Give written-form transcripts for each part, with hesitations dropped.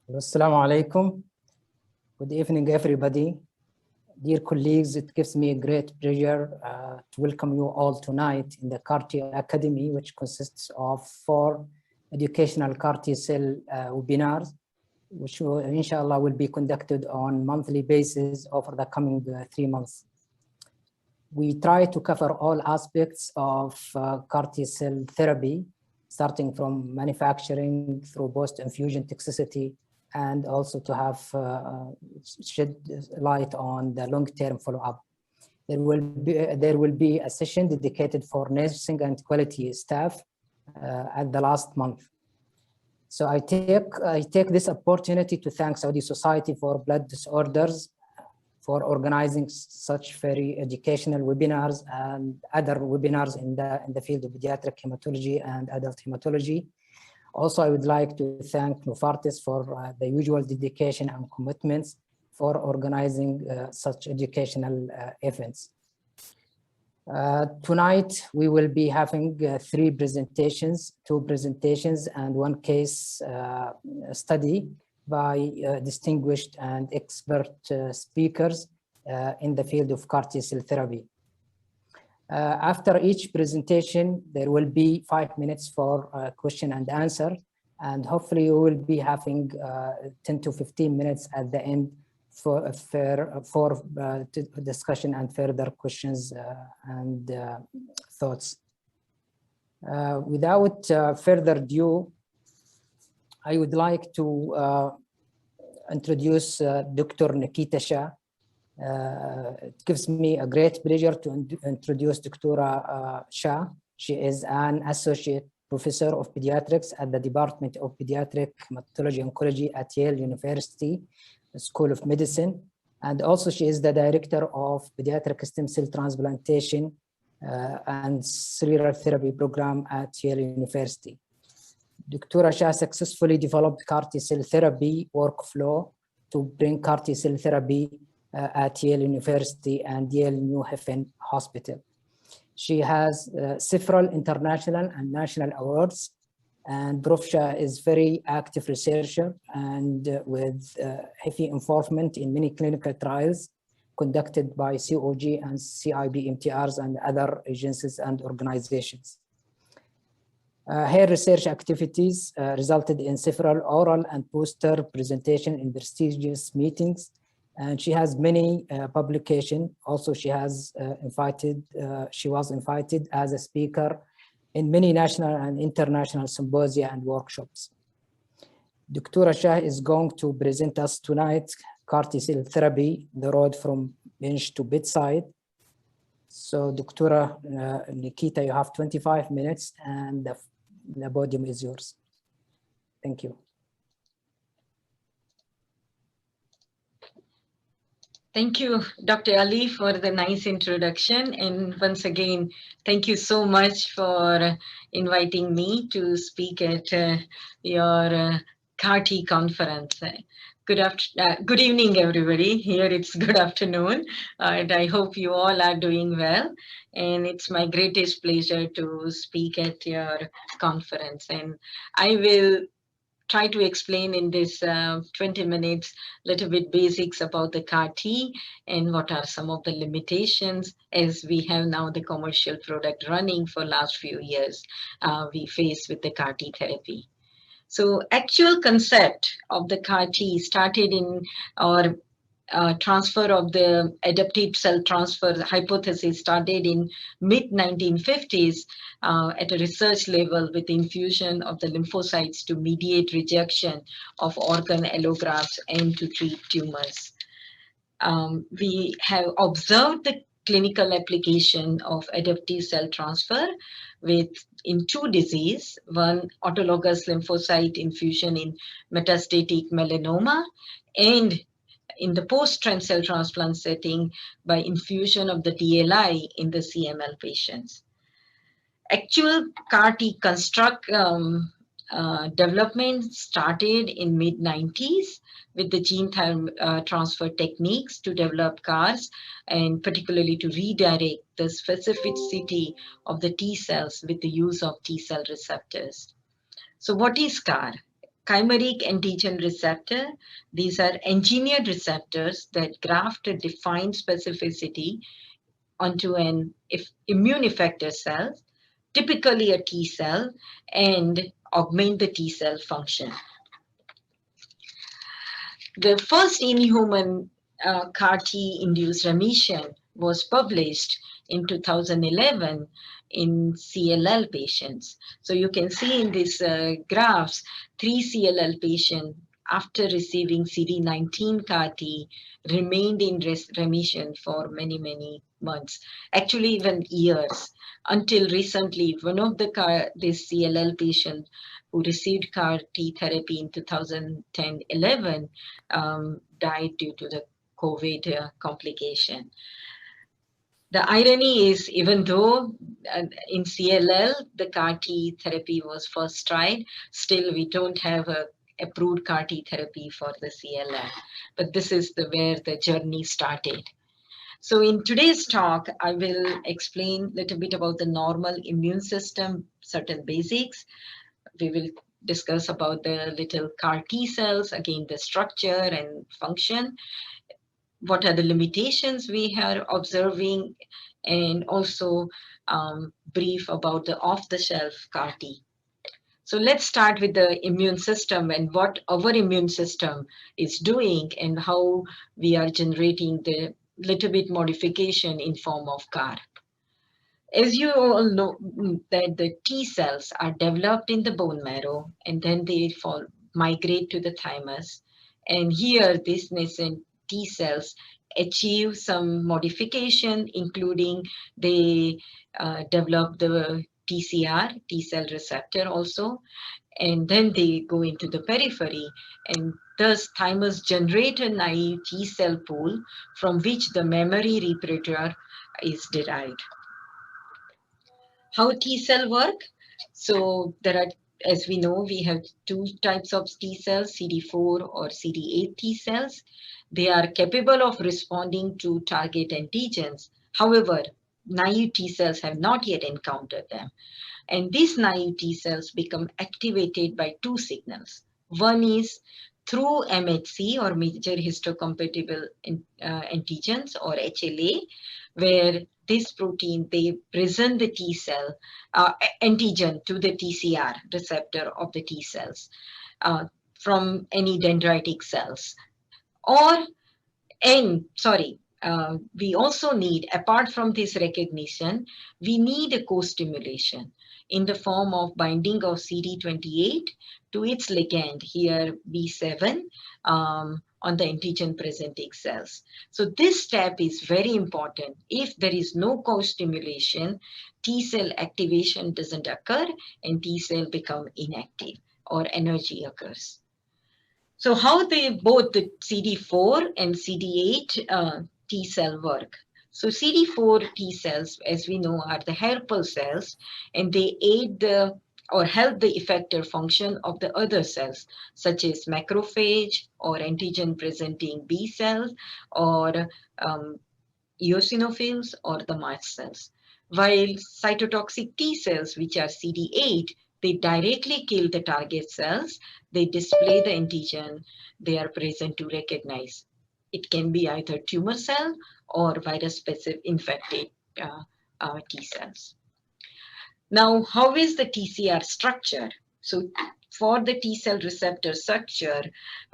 Assalamu alaikum. Good evening, everybody. Dear colleagues, it gives me a great pleasure to welcome you all tonight in the Karti Academy, which consists of 4 educational Karti cell webinars, which will, inshallah, will be conducted on monthly basis over the coming 3 months. We try to cover all aspects of Karti cell therapy, starting from manufacturing through post-infusion toxicity, and also to have shed light on the long-term follow-up. There will be a session dedicated for nursing and quality staff at the last month. So I take this opportunity to thank Saudi Society for Blood Disorders for organizing such very educational webinars and other webinars in the field of pediatric hematology and adult hematology. Also, I would like to thank Novartis for the usual dedication and commitments for organizing such educational events. Tonight, we will be having 3 presentations, 2 presentations and 1 case study by distinguished and expert speakers in the field of CAR-T cell therapy. After each presentation, there will be 5 minutes for question and answer, and hopefully we will be having 10 to 15 minutes at the end for discussion and further questions and thoughts. Without further ado, I would like to introduce Dr. Nikita Shah. It gives me a great pleasure to introduce Dr. Shah. She is an associate professor of pediatrics at the Department of Pediatric Hematology Oncology at Yale University School of Medicine. And also she is the director of pediatric stem cell transplantation and cellular therapy program at Yale University. Dr. Shah successfully developed CAR-T cell therapy workflow to bring CAR-T cell therapy at Yale University and Yale New Haven Hospital. She has several international and national awards, and Prof. Shah is very active researcher and with heavy involvement in many clinical trials conducted by COG and CIBMTRs and other agencies and organizations. Her research activities resulted in several oral and poster presentations in prestigious meetings, and she has many publications. Also, she was invited as a speaker in many national and international symposia and workshops. Dr. Shah is going to present us tonight CAR-T cell therapy, the road from bench to bedside. So, Dr. Nikita, you have 25 minutes, and the podium is yours. Thank you. Thank you, Dr. Ali, for the nice introduction. And once again, thank you so much for inviting me to speak at your CAR-T conference. Good evening, everybody. Here it's good afternoon, and I hope you all are doing well. And it's my greatest pleasure to speak at your conference. And I will try to explain in this 20 minutes little bit basics about the CAR-T and what are some of the limitations as we have now the commercial product running for last few years we face with the CAR-T therapy. So actual concept of the CAR-T started in our transfer of the adaptive cell transfer hypothesis started in mid-1950s at a research level with infusion of the lymphocytes to mediate rejection of organ allografts and to treat tumors. We have observed the clinical application of adaptive cell transfer in 2 diseases, one autologous lymphocyte infusion in metastatic melanoma and in the post-transplant cell transplant setting by infusion of the DLI in the CML patients. Actual CAR-T construct development started in mid-90s with the gene transfer techniques to develop CARs and particularly to redirect the specificity of the T cells with the use of T cell receptors. So what is CAR? chimeric antigen receptor. These are engineered receptors that graft a defined specificity onto an immune effector cell, typically a T cell, and augment the T cell function. The first in-human Karti-induced remission was published in 2011 in CLL patients. So you can see in these graphs, 3 CLL patients after receiving CD19 CAR-T remained in remission for many, many months, actually even years. Until recently, one of this CLL patient who received CAR-T therapy in 2010-11 died due to the COVID complication. The irony is, even though in CLL, the CAR-T therapy was first tried, still we don't have a approved CAR-T therapy for the CLL. But this is where the journey started. So in today's talk, I will explain a little bit about the normal immune system, certain basics. We will discuss about the little CAR T cells, again, the structure and function. What are the limitations we are observing, and also brief about the off-the-shelf CAR T. So let's start with the immune system and what our immune system is doing and how we are generating the little bit modification in form of CAR. As you all know that the T cells are developed in the bone marrow and then they migrate to the thymus. And here these nascent T cells achieve some modification, including they develop the TCR, T cell receptor also, and then they go into the periphery, and thus thymus generate a naive T cell pool from which the memory repertoire is derived. How T cell work? So there are, as we know, we have 2 types of T cells, CD4 or CD8 T cells. They are capable of responding to target antigens. However, naive T cells have not yet encountered them. And these naive T cells become activated by 2 signals. One is through MHC or major histocompatible antigens or HLA, where this protein, they present the T cell antigen to the TCR receptor of the T cells from any dendritic cells. We also need, apart from this recognition, we need a co-stimulation in the form of binding of CD28 to its ligand, here B7, on the antigen presenting cells. So this step is very important. If there is no co-stimulation, T cell activation doesn't occur and T cell become inactive or energy occurs. So how both the CD4 and CD8 T cell work? So CD4 T cells, as we know, are the helper cells, and they aid or help the effector function of the other cells, such as macrophage or antigen-presenting B cells or eosinophils or the mast cells. While cytotoxic T cells, which are CD8, they directly kill the target cells. They display the antigen they are present to recognize. It can be either tumor cell or virus-specific infected T cells. Now, how is the TCR structure? So for the T cell receptor structure,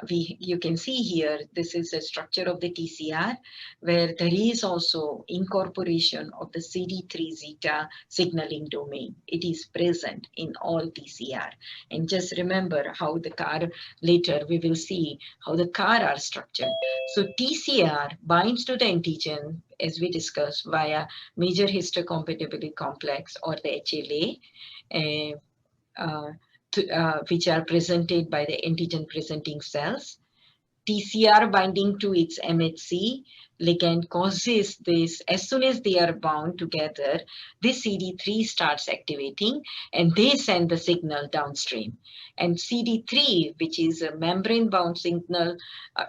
you can see here, this is a structure of the TCR, where there is also incorporation of the CD3 zeta signaling domain. It is present in all TCR. And just remember how the CAR, later we will see how the CAR are structured. So TCR binds to the antigen, as we discussed, via major histocompatibility complex or the HLA, which are presented by the antigen presenting cells. TCR binding to its MHC ligand causes this, as soon as they are bound together, this CD3 starts activating and they send the signal downstream. And CD3, which is a membrane bound signal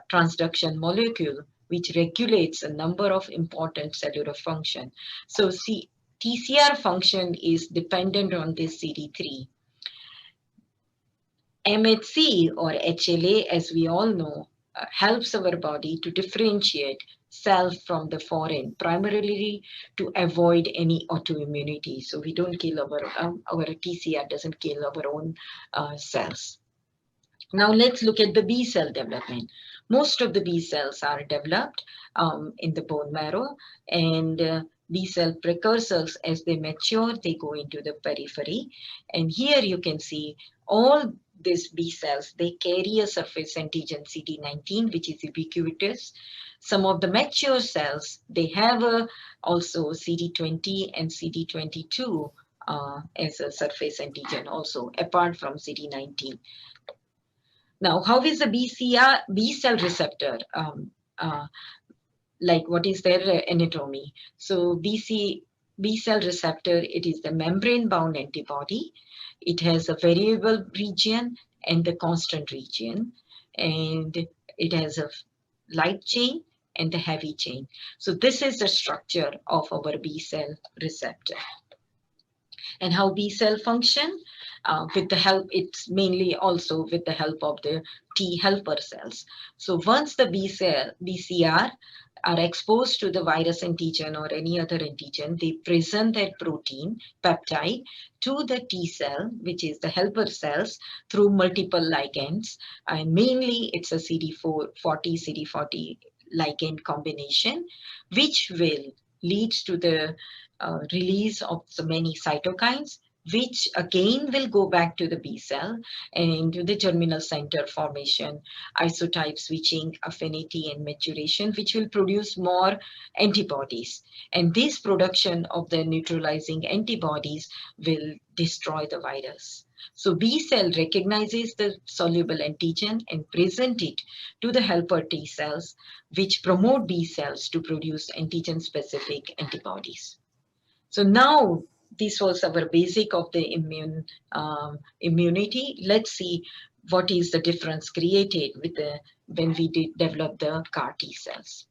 transduction molecule, which regulates a number of important cellular function. So TCR function is dependent on this CD3. MHC or HLA, as we all know, helps our body to differentiate self from the foreign, primarily to avoid any autoimmunity. So we don't kill our TCR doesn't kill our own cells. Now let's look at the B cell development. Most of the B cells are developed in the bone marrow, and B cell precursors, as they mature, they go into the periphery. And here you can see all these B cells, they carry a surface antigen CD19, which is ubiquitous. Some of the mature cells, they have also CD20 and CD22 as a surface antigen also, apart from CD19. Now, how is the B cell receptor? Like, what is their anatomy? So B cell receptor, it is the membrane-bound antibody. It has a variable region and the constant region, and it has a light chain and the heavy chain. So this is the structure of our B cell receptor. And how B cell function? With the help, it's mainly also with the help of the T helper cells. So once the BCR are exposed to the virus antigen or any other antigen, they present that protein peptide to the T cell, which is the helper cells, through multiple ligands. And mainly it's a CD40 ligand combination, which will lead to the release of so many cytokines, which again will go back to the B cell and into the germinal center formation, isotype switching, affinity, and maturation, which will produce more antibodies. And this production of the neutralizing antibodies will destroy the virus. So B cell recognizes the soluble antigen and present it to the helper T cells, which promote B cells to produce antigen-specific antibodies. So now this was our basic of the immunity. Let's see what is the difference created with when we develop the Karti cells.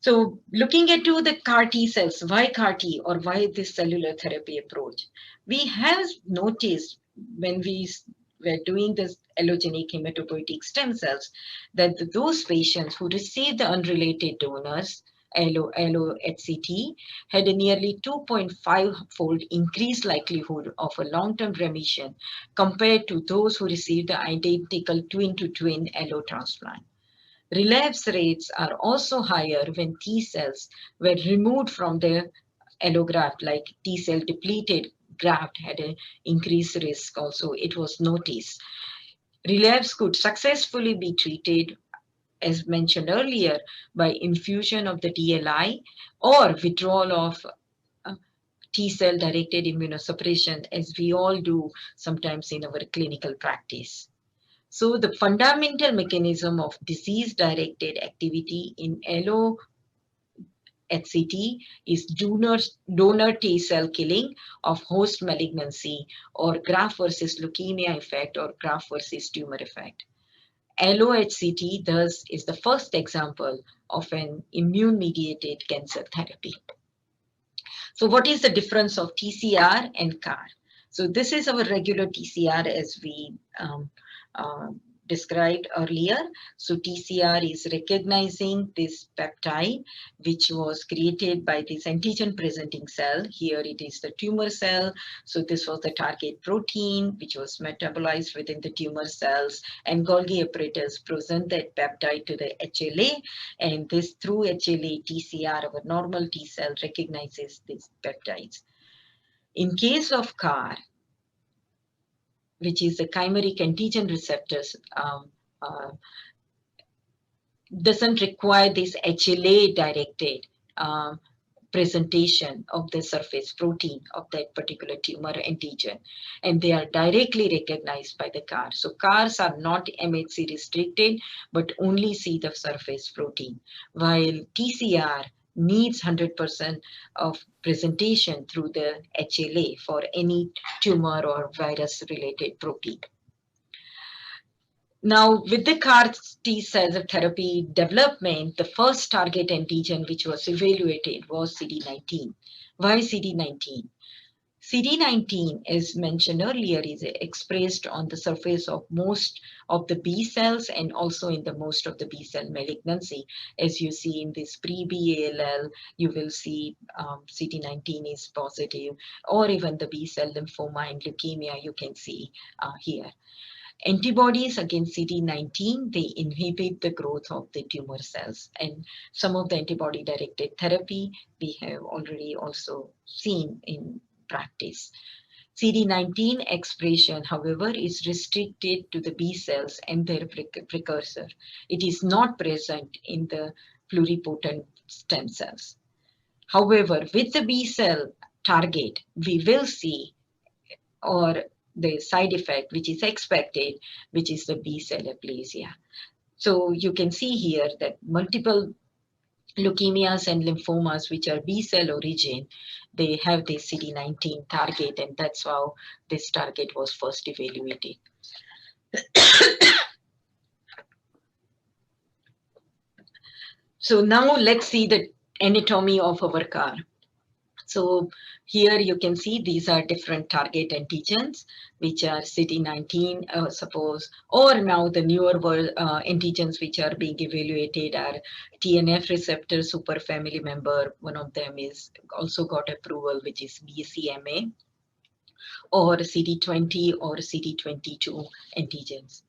So looking at the Karti cells, why Karti or why this cellular therapy approach? We have noticed when we were doing this allogenic hematopoietic stem cells that those patients who received the unrelated donors, allo-HCT, had a nearly 2.5-fold increased likelihood of a long-term remission compared to those who received the identical twin-to-twin allo transplant. Relapse rates are also higher when T cells were removed from the allograft, like T cell depleted graft had an increased risk also, it was noticed. Relapse could successfully be treated, as mentioned earlier, by infusion of the DLI or withdrawal of T cell directed immunosuppression, as we all do sometimes in our clinical practice. So the fundamental mechanism of disease directed activity in allo HCT is donor T cell killing of host malignancy or graft versus leukemia effect or graft versus tumor effect. Allo-HCT thus is the first example of an immune-mediated cancer therapy. So what is the difference of TCR and CAR? So this is our regular TCR as we described earlier. So TCR is recognizing this peptide, which was created by this antigen presenting cell. Here it is the tumor cell. So this was the target protein, which was metabolized within the tumor cells, and Golgi apparatus present that peptide to the HLA, and this through HLA TCR, our normal T cell recognizes these peptides. In case of CAR, which is the chimeric antigen receptors, doesn't require this HLA-directed presentation of the surface protein of that particular tumor antigen, and they are directly recognized by the CAR. So CARs are not MHC restricted, but only see the surface protein, while TCR needs 100% of presentation through the HLA for any tumor or virus-related protein. Now, with the CAR T cell therapy development, the first target antigen which was evaluated was CD19. Why CD19? CD19, as mentioned earlier, is expressed on the surface of most of the B cells and also in the most of the B cell malignancy. As you see in this pre-BALL, you will see CD19 is positive, or even the B cell lymphoma and leukemia you can see here. Antibodies against CD19, they inhibit the growth of the tumor cells, and some of the antibody-directed therapy we have already also seen in practice. CD19 expression, however, is restricted to the B cells and their precursor. It is not present in the pluripotent stem cells. However, with the B cell target, we will see, or the side effect which is expected, which is the B cell aplasia. So you can see here that multiple leukemias and lymphomas which are B cell origin, they have the CD19 target, and that's how this target was first evaluated. So now let's see the anatomy of our CAR. So here you can see these are different target antigens, which are CD19, suppose, or now the newer antigens which are being evaluated are TNF receptor superfamily member. One of them is also got approval, which is BCMA, or CD20 or CD22 antigens.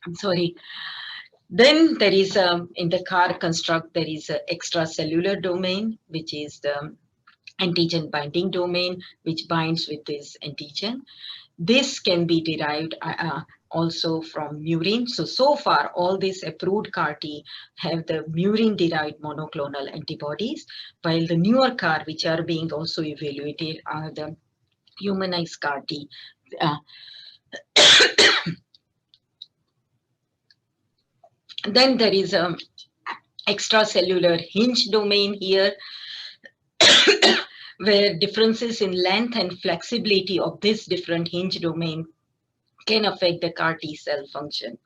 I'm sorry. Then there is, in the CAR construct, there is an extracellular domain, which is the antigen binding domain, which binds with this antigen. This can be derived also from murine. So far, all these approved Karti have the murine-derived monoclonal antibodies, while the newer CAR, which are being also evaluated, are the humanized Karti. Then there is an extracellular hinge domain here, where differences in length and flexibility of this different hinge domain can affect the CAR T cell function.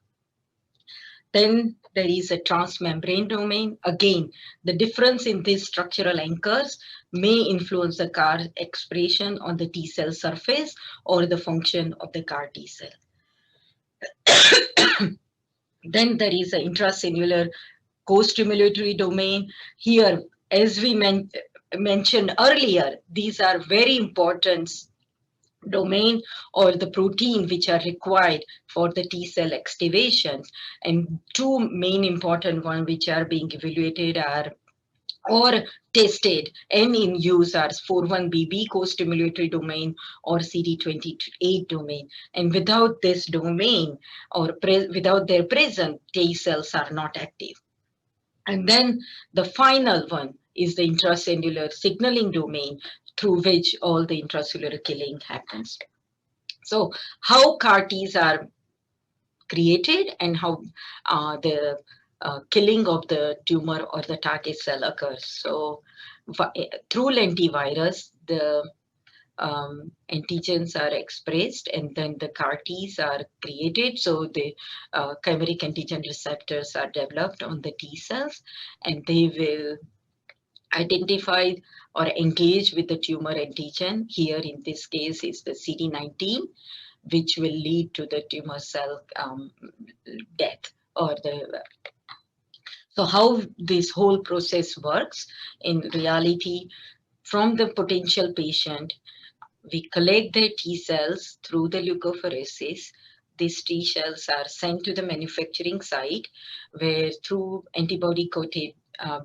Then there is a transmembrane domain. Again, the difference in these structural anchors may influence the CAR expression on the T cell surface or the function of the CAR T cell. Then there is an intracellular co-stimulatory domain. Here, as we mentioned earlier, these are very important domain or the protein which are required for the T cell activations. And two main important ones which are being evaluated are or tested and in use are 41BB co-stimulatory domain or CD28 domain. And without this domain or without their presence, T cells are not active. And then the final one is the intracellular signaling domain through which all the intracellular killing happens. So how CAR Ts are created and how the killing of the tumor or the target cell occurs. So through lentivirus, the antigens are expressed and then the CAR Ts are created. So the chimeric antigen receptors are developed on the T cells, and they will identify or engage with the tumor antigen. Here in this case is the CD19, which will lead to the tumor cell death or the. So how this whole process works in reality, from the potential patient, we collect the T cells through the leukapheresis. These T cells are sent to the manufacturing site where through antibody-coated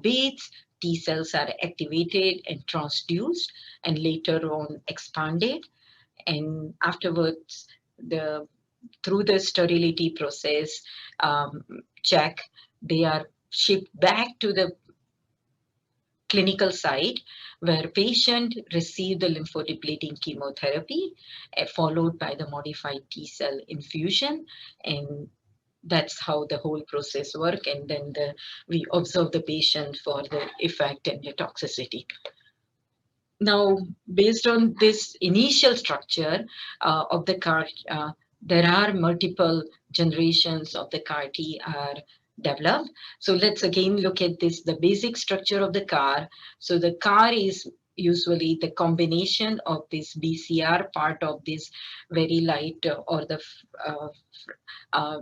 beads, T cells are activated and transduced and later on expanded. And afterwards, through the sterility process check, they are shipped back to the clinical site where patient receive the lymphodepleting chemotherapy followed by the modified T cell infusion, and that's how the whole process works. And then we observe the patient for the effect and the toxicity. Now, based on this initial structure of the CAR, there are multiple generations of the CAR T are developed. So let's again look at this, the basic structure of the CAR. So the CAR is usually the combination of this BCR part of this very light or the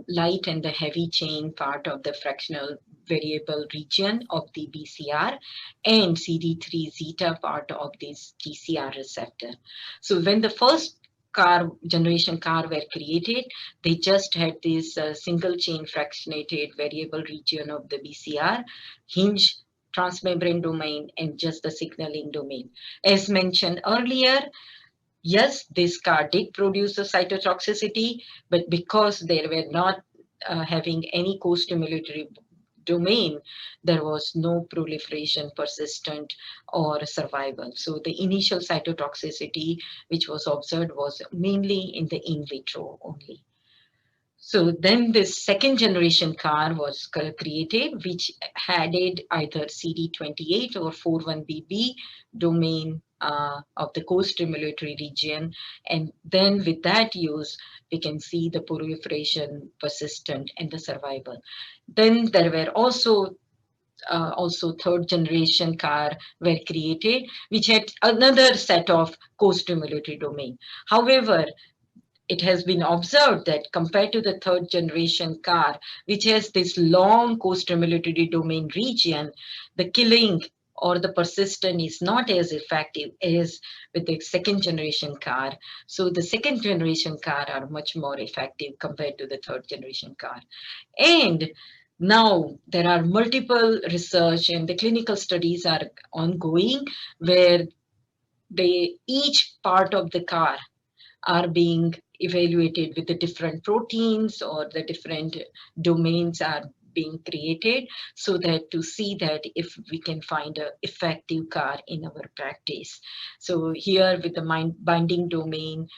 light and the heavy chain part of the fractional variable region of the BCR and CD3 zeta part of this TCR receptor. So when the first generation CAR were created, they just had this single chain fractionated variable region of the BCR, Hinge, transmembrane domain, and just the signaling domain. As mentioned earlier, yes, this CAR did produce a cytotoxicity, but because they were not having any co-stimulatory domain, there was no proliferation, persistent, or survival. So the initial cytotoxicity which was observed was mainly in the in vitro only. So then this second generation CAR was created, which added either CD28 or 41BB domain of the co-stimulatory region. And then with that use, we can see the proliferation, persistent, and the survival. Then there were also third generation CAR were created, which had another set of co-stimulatory domain. However, it has been observed that compared to the third generation CAR, which has this long co-stimulatory domain region, the killing or the persistence is not as effective as with the second generation CAR. So the second generation CAR are much more effective compared to the third generation CAR. And now there are multiple research and the clinical studies are ongoing where each part of the CAR are being evaluated with the different proteins or the different domains are being created so that to see that if we can find an effective CAR in our practice. So here with the binding domain,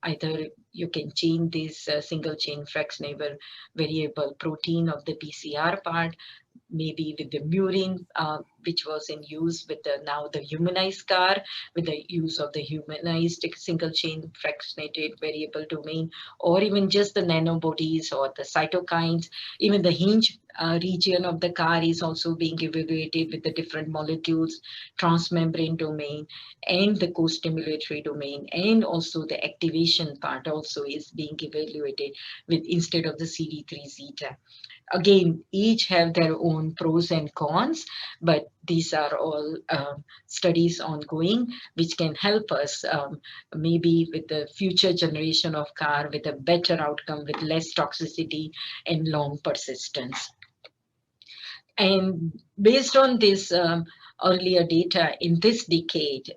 either you can change this single chain fractionable variable protein of the PCR part, maybe with the murine, which was in use with now the humanized CAR, with the use of the humanized single chain fractionated variable domain, or even just the nanobodies or the cytokines. Even the Hinge region of the CAR is also being evaluated with the different molecules, transmembrane domain, and the co-stimulatory domain, and also the activation part also is being evaluated with instead of the CD3 zeta. Again, each have their own pros and cons, but these are all studies ongoing, which can help us maybe with the future generation of CAR with a better outcome, with less toxicity and long persistence. And based on this earlier data in this decade,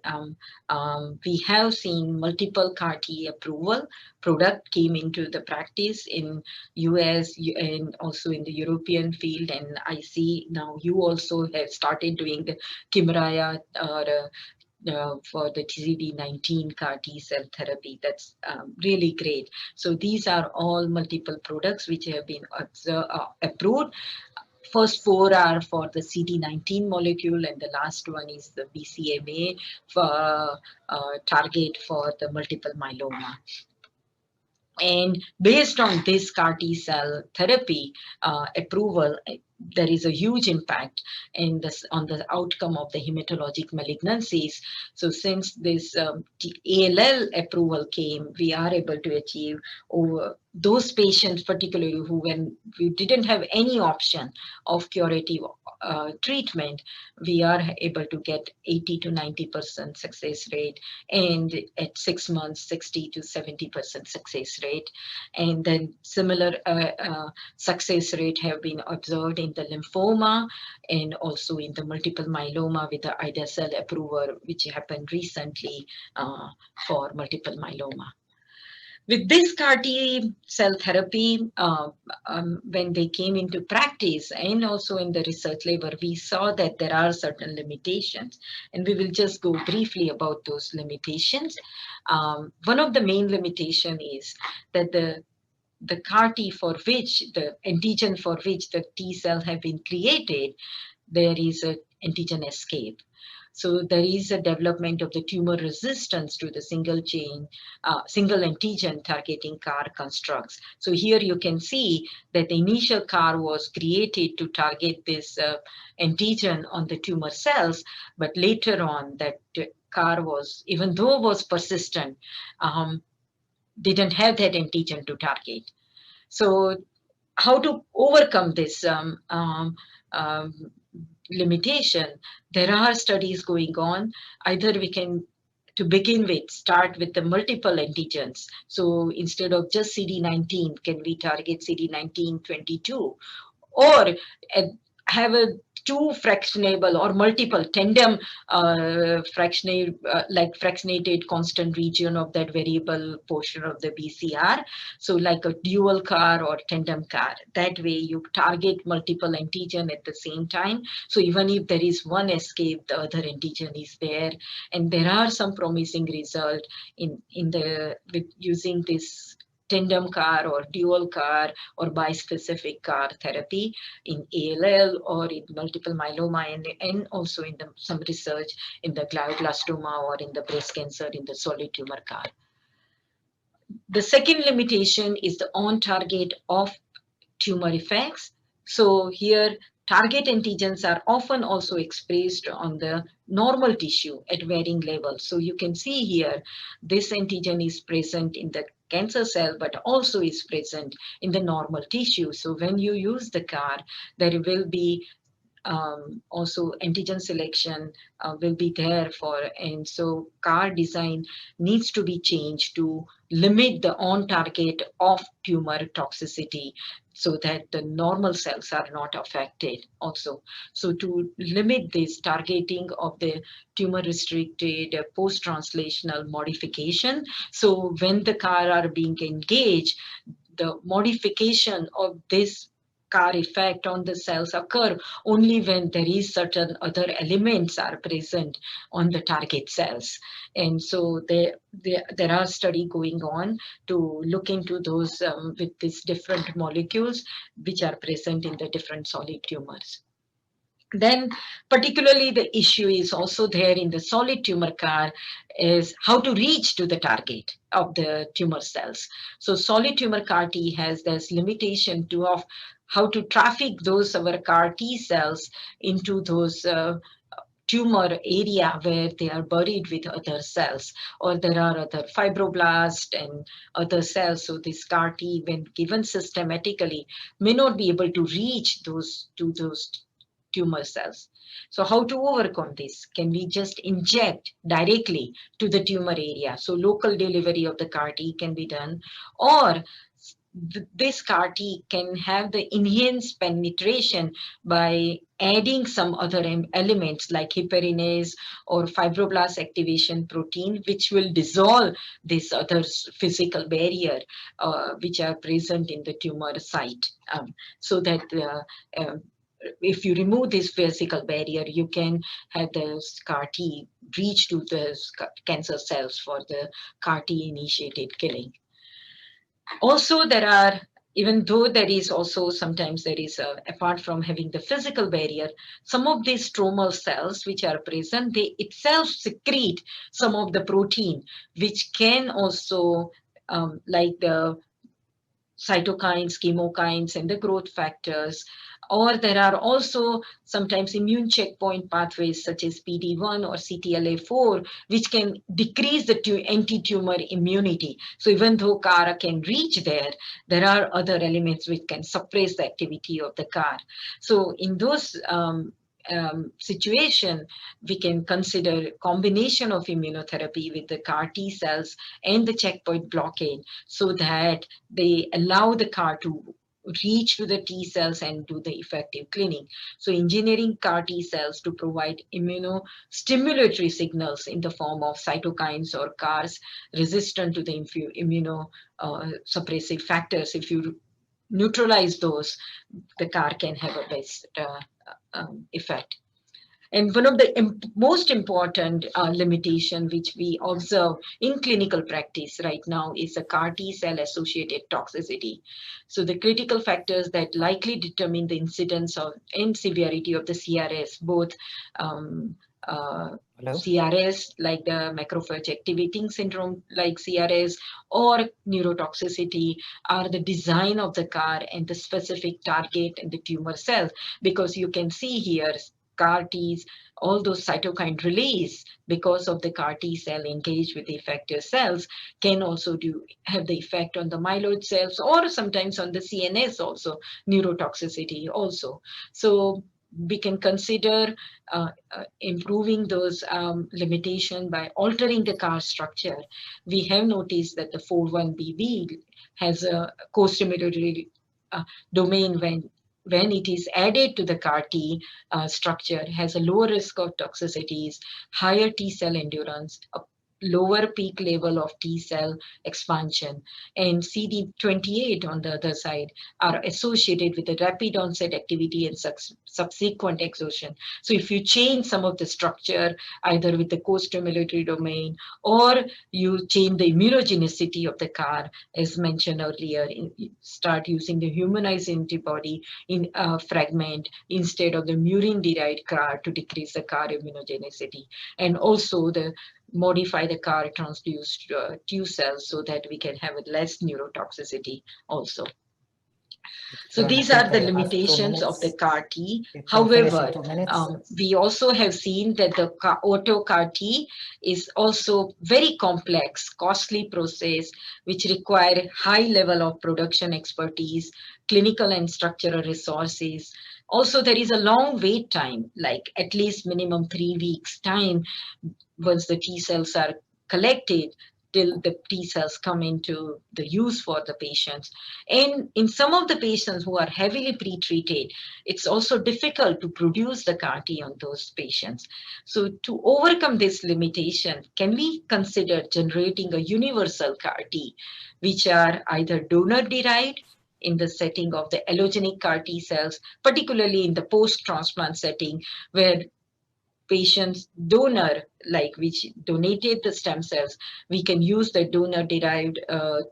we have seen multiple Karti approval. Product came into the practice in US and also in the European field. And I see now you also have started doing the Chimeric for the CD19 CAR T cell therapy. That's really great. So these are all multiple products which have been approved. First four are for the CD19 molecule, and the last one is the BCMA for target for the multiple myeloma. And based on this CAR T cell therapy approval, there is a huge impact on the outcome of the hematologic malignancies. So since this ALL approval came, we are able to achieve over those patients, particularly who when we didn't have any option of curative treatment, we are able to get 80 to 90% success rate, and at 6 months, 60 to 70% success rate. And then similar success rate have been observed in the lymphoma and also in the multiple myeloma with the ide-cel approval, which happened recently for multiple myeloma. With this CAR T cell therapy, when they came into practice and also in the research labor, we saw that there are certain limitations, and we will just go briefly about those limitations. One of the main limitations is that the CAR T for which, the antigen for which the T cell have been created, there is an antigen escape. So there is a development of the tumor resistance to the single antigen targeting CAR constructs. So here you can see that the initial CAR was created to target this antigen on the tumor cells, but later on that CAR was, even though was persistent, didn't have that antigen to target. So how to overcome this limitation? There are studies going on. Either we can, to begin with, start with the multiple antigens. So instead of just CD19, can we target CD19, 22? Or have a two fractionable or multiple tandem fractionated constant region of that variable portion of the BCR. So like a dual CAR or tandem CAR. That way you target multiple antigen at the same time. So even if there is one escape, the other antigen is there. And there are some promising results with using this tandem CAR or dual CAR or bispecific CAR therapy in ALL or in multiple myeloma, and also in some research in the glioblastoma or in the breast cancer in the solid tumor CAR. The second limitation is the on-target off-tumor effects. So here, target antigens are often also expressed on the normal tissue at varying levels. So you can see here, this antigen is present in the cancer cell, but also is present in the normal tissue. So when you use the CAR, there will be also antigen selection will be there for, and so CAR design needs to be changed to limit the on-target off-tumor toxicity so that the normal cells are not affected also. So to limit this targeting of the tumor-restricted post-translational modification, so when the CAR are being engaged, the modification of this CAR effect on the cells occur only when there is certain other elements are present on the target cells. And so there are studies going on to look into those with these different molecules which are present in the different solid tumors. Then particularly the issue is also there in the solid tumor CAR is how to reach to the target of the tumor cells. So solid tumor CAR T has this limitation of how to traffic those our CAR T cells into those tumor area where they are buried with other cells, or there are other fibroblasts and other cells. So this CAR T, when given systematically, may not be able to reach those tumor cells. So how to overcome this? Can we just inject directly to the tumor area? So local delivery of the CAR T can be done, or this CAR T can have the enhanced penetration by adding some other elements like heparinase or fibroblast activation protein, which will dissolve this other physical barrier which are present in the tumor site, so that if you remove this physical barrier, you can have the CAR T reach to the cancer cells for the CAR T initiated killing. Also, there are, even though there is also sometimes there is apart from having the physical barrier, some of these stromal cells which are present, they itself secrete some of the protein which can also like the cytokines, chemokines, and the growth factors. Or there are also sometimes immune checkpoint pathways such as PD-1 or CTLA-4, which can decrease the anti-tumor immunity. So even though CAR can reach there, there are other elements which can suppress the activity of the CAR. So in those situation, we can consider combination of immunotherapy with the CAR T cells and the checkpoint blockade so that they allow the CAR to reach to the T cells and do the effective cleaning. So engineering CAR T cells to provide immunostimulatory signals in the form of cytokines or CARs resistant to the immunosuppressive factors. If you neutralize those, the CAR can have a best effect. And one of the most important limitation which we observe in clinical practice right now is the CAR T cell associated toxicity. So the critical factors that likely determine the incidence of and severity of the CRS, both CRS, like the macrophage activating syndrome, like CRS, or neurotoxicity, are the design of the CAR and the specific target and the tumor cells. Because you can see here, CAR-Ts, all those cytokine release because of the CAR-T cell engaged with the effector cells can also have the effect on the myeloid cells, or sometimes on the CNS also, neurotoxicity also. So we can consider improving those limitations by altering the CAR structure. We have noticed that the 4-1BB has a co-stimulatory domain when it is added to the CAR-T structure, has a lower risk of toxicities, higher T cell endurance, a lower peak level of T cell expansion, and CD28 on the other side are associated with the rapid onset activity and subsequent exhaustion. So if you change some of the structure, either with the co-stimulatory domain, or you change the immunogenicity of the CAR, as mentioned earlier, start using the humanized antibody in fragment instead of the murine-derived CAR to decrease the CAR immunogenicity, and also the modify the CAR transduced T cells so that we can have less neurotoxicity also. So these are the limitations of the CAR-T. However, we also have seen that the auto CAR-T is also very complex, costly process, which require high level of production expertise, clinical and structural resources. Also, there is a long wait time, like at least minimum 3 weeks time once the T cells are collected till the T cells come into the use for the patients. And in some of the patients who are heavily pretreated, it's also difficult to produce the CAR-T on those patients. So to overcome this limitation, can we consider generating a universal CAR-T, which are either donor-derived in the setting of the allogenic CAR-T cells, particularly in the post-transplant setting, where patient's donor, like which donated the stem cells, we can use the donor-derived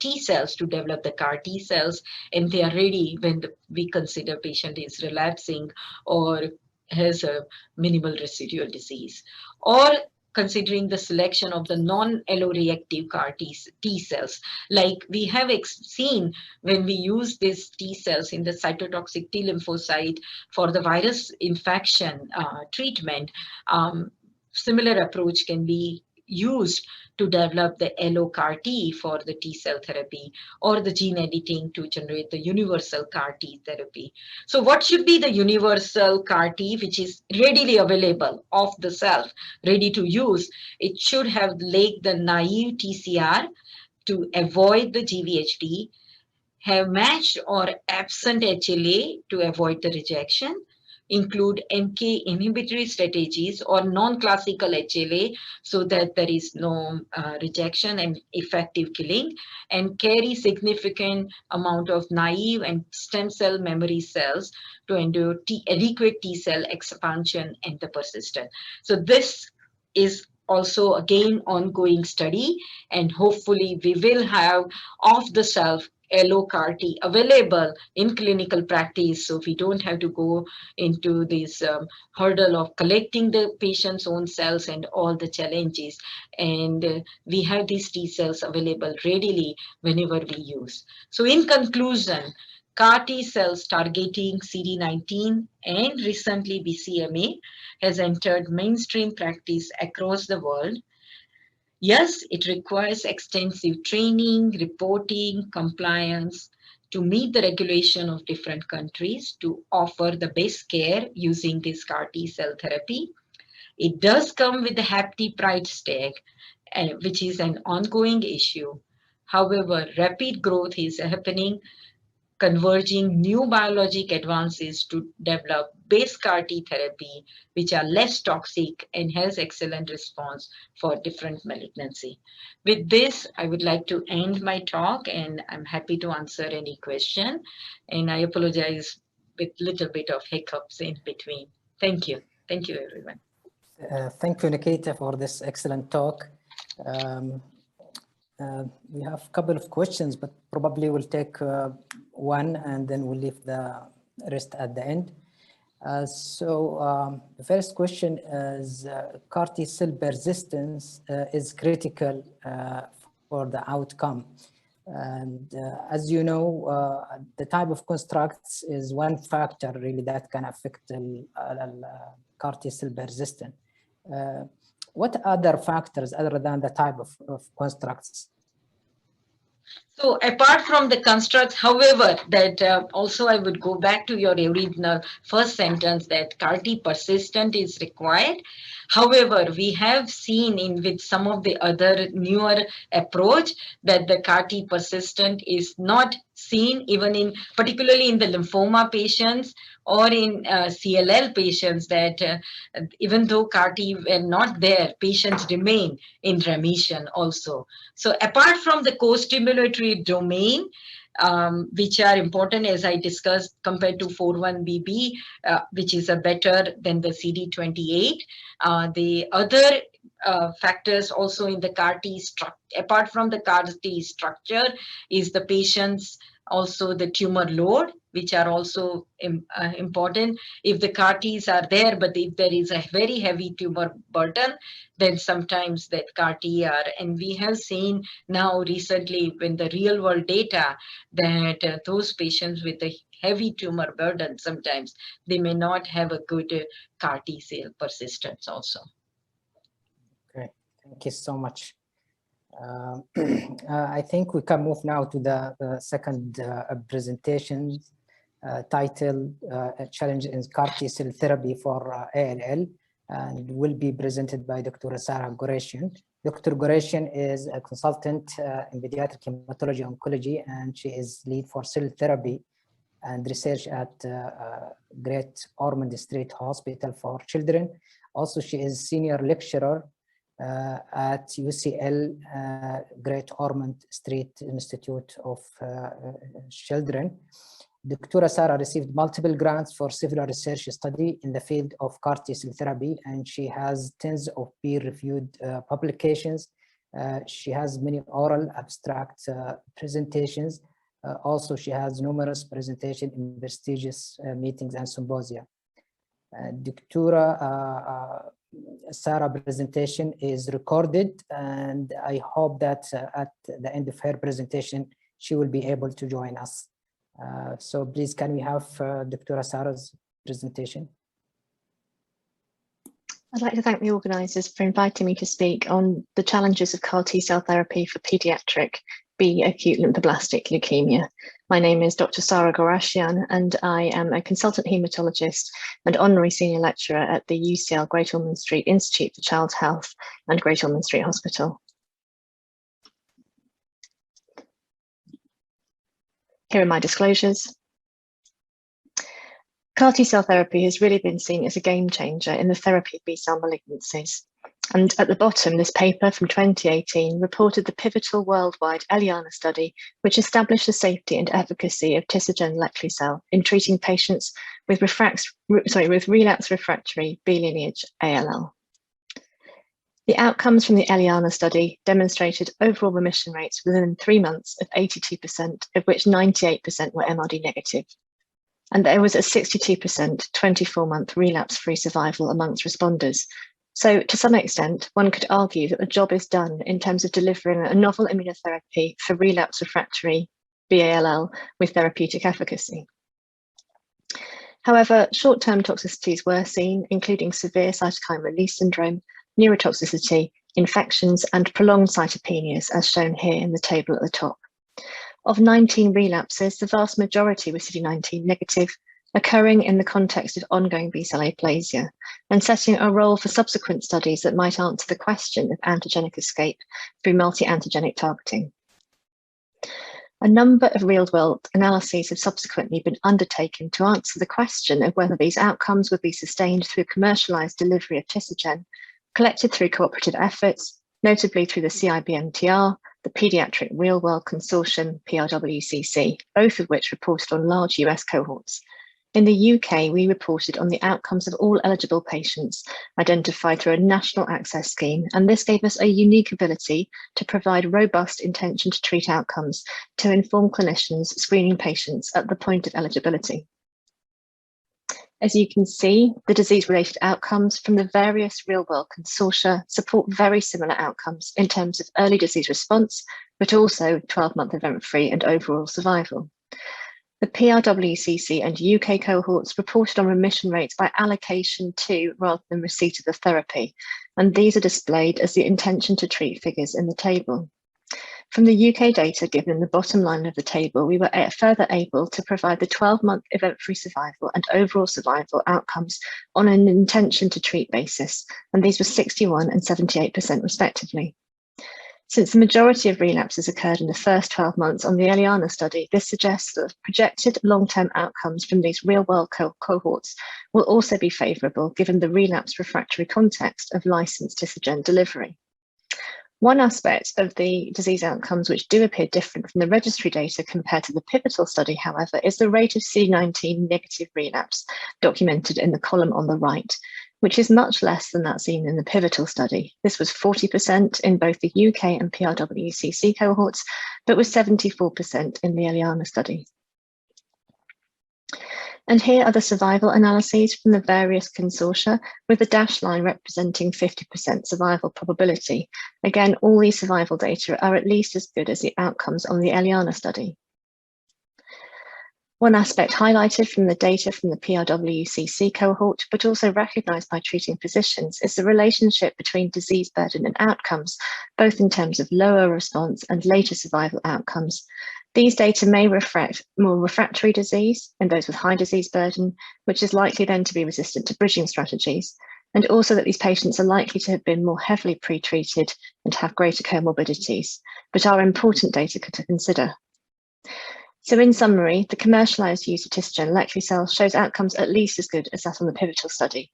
T cells to develop the CAR T cells, and they are ready when we consider patient is relapsing or has a minimal residual disease. Or considering the selection of the non-alloreactive CAR T cells, like we have seen when we use these T cells in the cytotoxic T lymphocyte for the virus infection treatment, similar approach can be used to develop the allo CAR T for the T cell therapy, or the gene editing to generate the universal CAR T therapy. So what should be the universal CAR T which is readily available off the shelf, ready to use? It should have lacked the naive TCR to avoid the GVHD, have matched or absent HLA to avoid the rejection, include NK inhibitory strategies or non-classical HLA so that there is no rejection and effective killing, and carry significant amount of naive and stem cell memory cells to endure adequate T cell expansion and the persistence. So this is also again ongoing study, and hopefully we will have off-the-shelf allo CAR-T available in clinical practice, so we don't have to go into this hurdle of collecting the patient's own cells and all the challenges. And we have these T cells available readily whenever we use. So in conclusion, CAR-T cells targeting CD19 and recently BCMA has entered mainstream practice across the world. Yes, it requires extensive training, reporting, compliance to meet the regulation of different countries to offer the best care using this CAR T cell therapy. It does come with the Hapti price tag, which is an ongoing issue. However, rapid growth is happening, converging new biologic advances to develop base CAR T therapy, which are less toxic and has excellent response for different malignancy. With this, I would like to end my talk, and I'm happy to answer any question. And I apologize with little bit of hiccups in between. Thank you. Thank you, everyone. Thank you, Nikita, for this excellent talk. We have a couple of questions, but probably we'll take one and then we'll leave the rest at the end. The first question is Karti cell persistance is critical for the outcome. And as you know, the type of constructs is one factor really that can affect the Karti cell persistence. What other factors other than the type of constructs? So apart from the constructs, however, that also I would go back to your original first sentence that Karti persistent is required. However, we have seen in with some of the other newer approach that the Karti persistent is not seen even in particularly in the lymphoma patients or in CLL patients that even though Karti were not there, patients remain in remission also. So apart from the co-stimulatory domain, which are important as I discussed compared to 4-1BB, which is a better than the CD28. The other factors also in the Karti structure, apart from the Karti structure, is the patient's also the tumor load, which are also important. If the Kartis are there, but if there is a very heavy tumor burden, then sometimes that Karti are, and we have seen now recently when the real world data that those patients with a heavy tumor burden, sometimes they may not have a good Karti cell persistence also. Okay, thank you so much. I think we can move now to the second presentation titled Challenge in Karti Cell Therapy for ALL, and will be presented by Dr. Sarah Goresian. Dr. Goresian is a consultant in pediatric hematology oncology, and she is lead for cell therapy and research at Great Ormond Street Hospital for Children. Also, she is senior lecturer at UCL Great Ormond Street Institute of Children. Dr. Sarah received multiple grants for several research studies in the field of Karti cell therapy, and she has tens of peer-reviewed publications. She has many oral abstract presentations. Also, she has numerous presentations in prestigious meetings and symposia. Dr. Sarah's presentation is recorded, and I hope that at the end of her presentation, she will be able to join us. So please, can we have Dr. Sarah's presentation? I'd like to thank the organisers for inviting me to speak on the challenges of CAR T-cell therapy for paediatric B acute lymphoblastic leukemia. My name is Dr. Sarah Goresian, and I am a consultant haematologist and honorary senior lecturer at the UCL Great Ormond Street Institute for Child Health and Great Ormond Street Hospital. Here are my disclosures. CAR T-cell therapy has really been seen as a game changer in the therapy of B-cell malignancies. And at the bottom, this paper from 2018 reported the pivotal worldwide ELIANA study, which established the safety and efficacy of Tcr Structure in treating patients with relapse refractory B-lineage ALL. The outcomes from the ELIANA study demonstrated overall remission rates within 3 months of 82%, of which 98% were MRD negative. And there was a 62% 24-month relapse-free survival amongst responders. So to some extent, one could argue that the job is done in terms of delivering a novel immunotherapy for relapse refractory B-ALL with therapeutic efficacy. However, short-term toxicities were seen, including severe cytokine release syndrome, neurotoxicity, infections, and prolonged cytopenias, as shown here in the table at the top. Of 19 relapses, the vast majority were CD19 negative, occurring in the context of ongoing B-cell aplasia, and setting a role for subsequent studies that might answer the question of antigenic escape through multi-antigenic targeting. A number of real-world analyses have subsequently been undertaken to answer the question of whether these outcomes would be sustained through commercialized delivery of Tcr, collected through cooperative efforts, notably through the CIBMTR, the Pediatric Real World Consortium, PRWCC, both of which reported on large US cohorts. In the UK, we reported on the outcomes of all eligible patients identified through a national access scheme, and this gave us a unique ability to provide robust intention to treat outcomes to inform clinicians screening patients at the point of eligibility. As you can see, the disease-related outcomes from the various real-world consortia support very similar outcomes in terms of early disease response, but also 12-month event-free and overall survival. The PRWCC and UK cohorts reported on remission rates by allocation to rather than receipt of the therapy, and these are displayed as the intention to treat figures in the table. From the UK data given in the bottom line of the table, we were further able to provide the 12-month event-free survival and overall survival outcomes on an intention to treat basis, and these were 61% and 78% respectively. Since the majority of relapses occurred in the first 12 months on the Eliana study, this suggests that projected long-term outcomes from these real-world cohorts will also be favourable given the relapse refractory context of licensed Tcr delivery. One aspect of the disease outcomes which do appear different from the registry data compared to the pivotal study, however, is the rate of CD19 negative relapse documented in the column on the right, which is much less than that seen in the pivotal study. This was 40% in both the UK and PRWCC cohorts, but was 74% in the Eliana study. And here are the survival analyses from the various consortia, with the dashed line representing 50% survival probability. Again, all these survival data are at least as good as the outcomes on the Eliana study. One aspect highlighted from the data from the PRWCC cohort, but also recognised by treating physicians, is the relationship between disease burden and outcomes, both in terms of lower response and later survival outcomes. These data may reflect more refractory disease in those with high disease burden, which is likely then to be resistant to bridging strategies, and also that these patients are likely to have been more heavily pre-treated and have greater comorbidities, but are important data to consider. So in summary, the commercialised use of Tcr Leukemia shows outcomes at least as good as that on the pivotal study,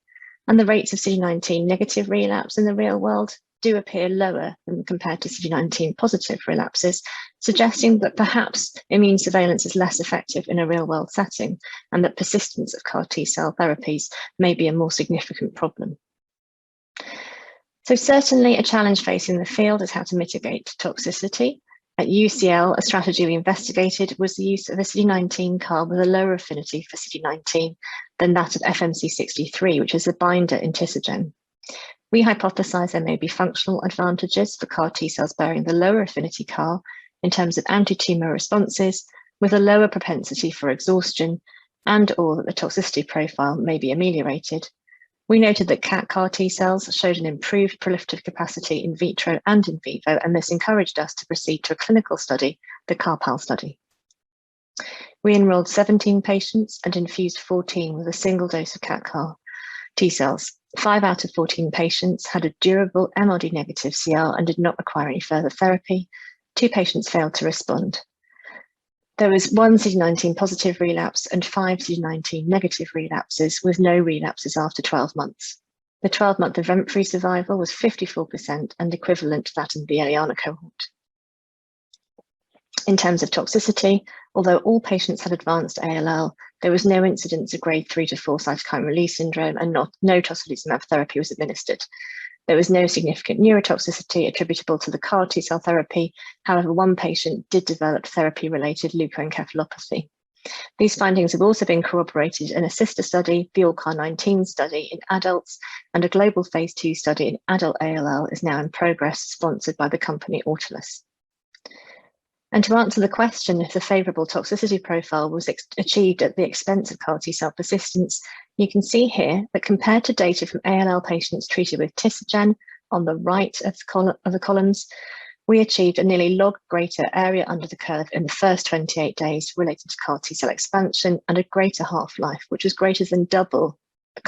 and the rates of CD19 negative relapse in the real world do appear lower than compared to CD19 positive relapses, suggesting that perhaps immune surveillance is less effective in a real world setting and that persistence of CAR T-cell therapies may be a more significant problem. So certainly a challenge facing the field is how to mitigate toxicity. At UCL, a strategy we investigated was the use of a CD19 CAR with a lower affinity for CD19 than that of FMC63, which is a binder in Tcr. We hypothesize there may be functional advantages for CAR T-cells bearing the lower affinity CAR in terms of anti-tumour responses, with a lower propensity for exhaustion, and or that the toxicity profile may be ameliorated. We noted that CAR T-cells showed an improved proliferative capacity in vitro and in vivo, and this encouraged us to proceed to a clinical study, the CARPAL study. We enrolled 17 patients and infused 14 with a single dose of CAR T-cells. 5 out of 14 patients had a durable MRD negative CR and did not require any further therapy. 2 patients failed to respond. There was 1 CD19 positive relapse and 5 CD19 negative relapses, with no relapses after 12 months. The 12-month event-free survival was 54% and equivalent to that in the Eliana cohort. In terms of toxicity, although all patients had advanced ALL, there was no incidence of grade 3 to 4 cytokine release syndrome, and no tocilizumab therapy was administered. There was no significant neurotoxicity attributable to the CAR T-cell therapy. However, 1 patient did develop therapy-related leukoencephalopathy. These findings have also been corroborated in a sister study, the ALLCAR19 study in adults, and a global phase 2 study in adult ALL is now in progress, sponsored by the company Autolus. And to answer the question if the favourable toxicity profile was achieved at the expense of CAR T-cell persistence, you can see here that compared to data from ALL patients treated with Tcr on the right of the columns, we achieved a nearly log greater area under the curve in the first 28 days related to CAR T-cell expansion and a greater half-life, which was greater than double. The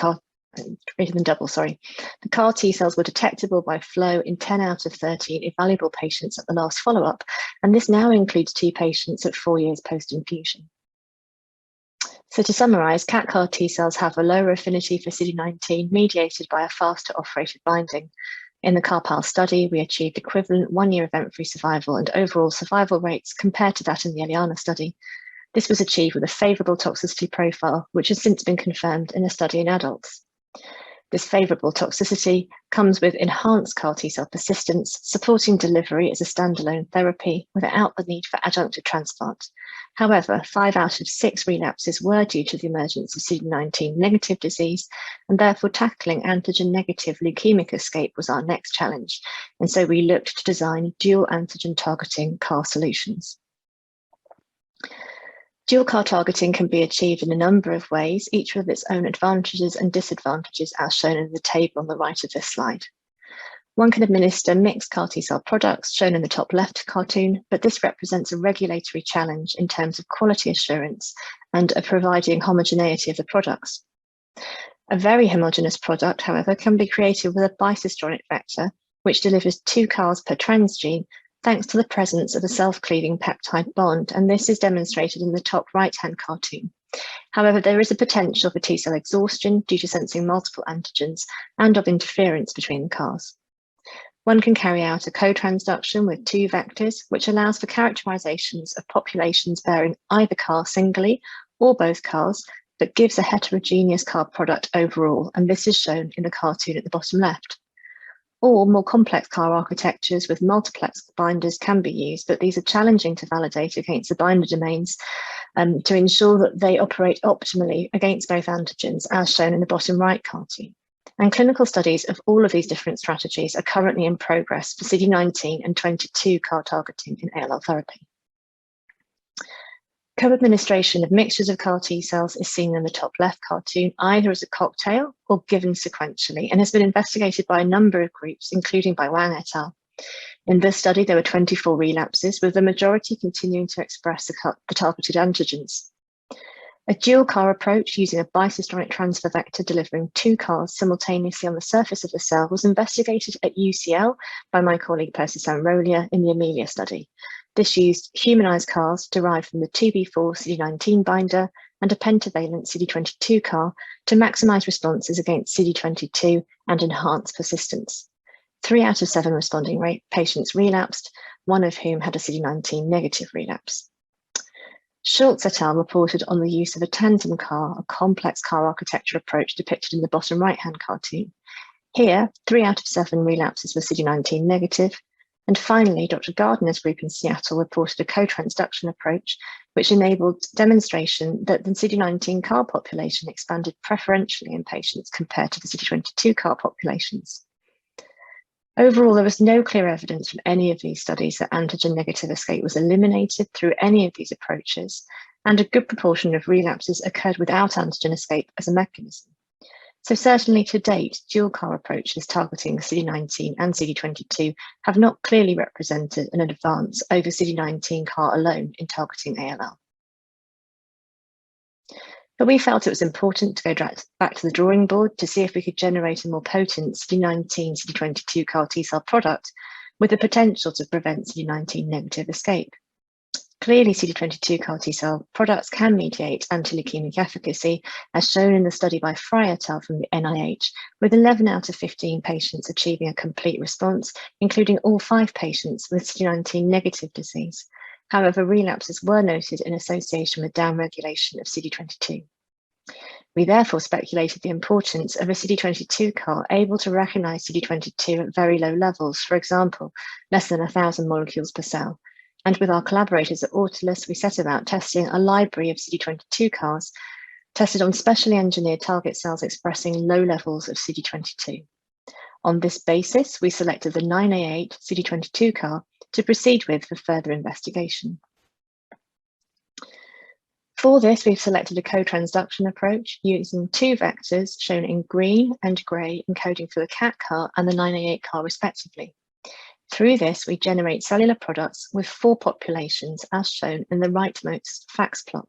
CAR T-cells were detectable by flow in 10 out of 13 evaluable patients at the last follow-up, and this now includes 2 patients at 4 years post-infusion. So to summarise, CAR T-cells have a lower affinity for CD19 mediated by a faster off-rated binding. In the CARPAL study, we achieved equivalent 1-year event-free survival and overall survival rates compared to that in the Eliana study. This was achieved with a favourable toxicity profile, which has since been confirmed in a study in adults. This favourable toxicity comes with enhanced CAR T-cell persistence, supporting delivery as a standalone therapy without the need for adjunctive transplant. However, 5 out of 6 relapses were due to the emergence of CD19 negative disease, and therefore tackling antigen negative leukemic escape was our next challenge. And so we looked to design dual antigen targeting CAR solutions. Dual CAR targeting can be achieved in a number of ways, each with its own advantages and disadvantages as shown in the table on the right of this slide. One can administer mixed CAR T-cell products shown in the top left cartoon, but this represents a regulatory challenge in terms of quality assurance and of providing homogeneity of the products. A very homogeneous product, however, can be created with a bicistronic vector, which delivers 2 CARs per transgene, thanks to the presence of a self-cleaving peptide bond, and this is demonstrated in the top right-hand cartoon. However, there is a potential for T-cell exhaustion due to sensing multiple antigens and of interference between the CARs. One can carry out a co-transduction with 2 vectors, which allows for characterizations of populations bearing either CAR singly or both CARs, but gives a heterogeneous CAR product overall, and this is shown in the cartoon at the bottom left. Or more complex CAR architectures with multiplex binders can be used, but these are challenging to validate against the binder domains to ensure that they operate optimally against both antigens, as shown in the bottom right cartoon. And clinical studies of all of these different strategies are currently in progress for CD19 and 22 CAR targeting in ALL therapy. Co-administration of mixtures of CAR T cells is seen in the top left cartoon, either as a cocktail or given sequentially, and has been investigated by a number of groups, including by Wang et al. In this study, there were 24 relapses, with the majority continuing to express the targeted antigens. A dual CAR approach using a bicistronic transfer vector delivering 2 CARs simultaneously on the surface of the cell was investigated at UCL by my colleague Percy Samrolia in the Amelia study. This used humanized CARs derived from the 2b4 CD19 binder and a pentavalent CD22 CAR to maximize responses against CD22 and enhance persistence. 3 out of 7 responding patients relapsed, 1 of whom had a CD19 negative relapse. Schultz et al. Reported on the use of a tandem CAR, a complex CAR architecture approach depicted in the bottom right-hand cartoon. Here, 3 out of 7 relapses were CD19 negative. And finally, Dr. Gardner's group in Seattle reported a co-transduction approach, which enabled demonstration that the CD19 CAR population expanded preferentially in patients compared to the CD22 CAR populations. Overall, there was no clear evidence from any of these studies that antigen negative escape was eliminated through any of these approaches, and a good proportion of relapses occurred without antigen escape as a mechanism. So certainly to date, dual CAR approaches targeting CD19 and CD22 have not clearly represented an advance over CD19 CAR alone in targeting ALL. But we felt it was important to go back to the drawing board to see if we could generate a more potent CD19, CD22 CAR T-cell product with the potential to prevent CD19 negative escape. Clearly, CD22 CAR T-cell products can mediate anti-leukemic efficacy, as shown in the study by Fry et al. From the NIH, with 11 out of 15 patients achieving a complete response, including all 5 patients with CD19 negative disease. However, relapses were noted in association with downregulation of CD22. We therefore speculated the importance of a CD22 CAR able to recognize CD22 at very low levels, for example, less than 1,000 molecules per cell. And with our collaborators at Autolus, we set about testing a library of CD22 CARs tested on specially engineered target cells expressing low levels of CD22. On this basis, we selected the 9A8 CD22 CAR to proceed with for further investigation. For this, we've selected a co-transduction approach using 2 vectors shown in green and grey encoding for the CAT CAR and the 9A8 CAR respectively. Through this, we generate cellular products with 4 populations as shown in the rightmost FACS plot.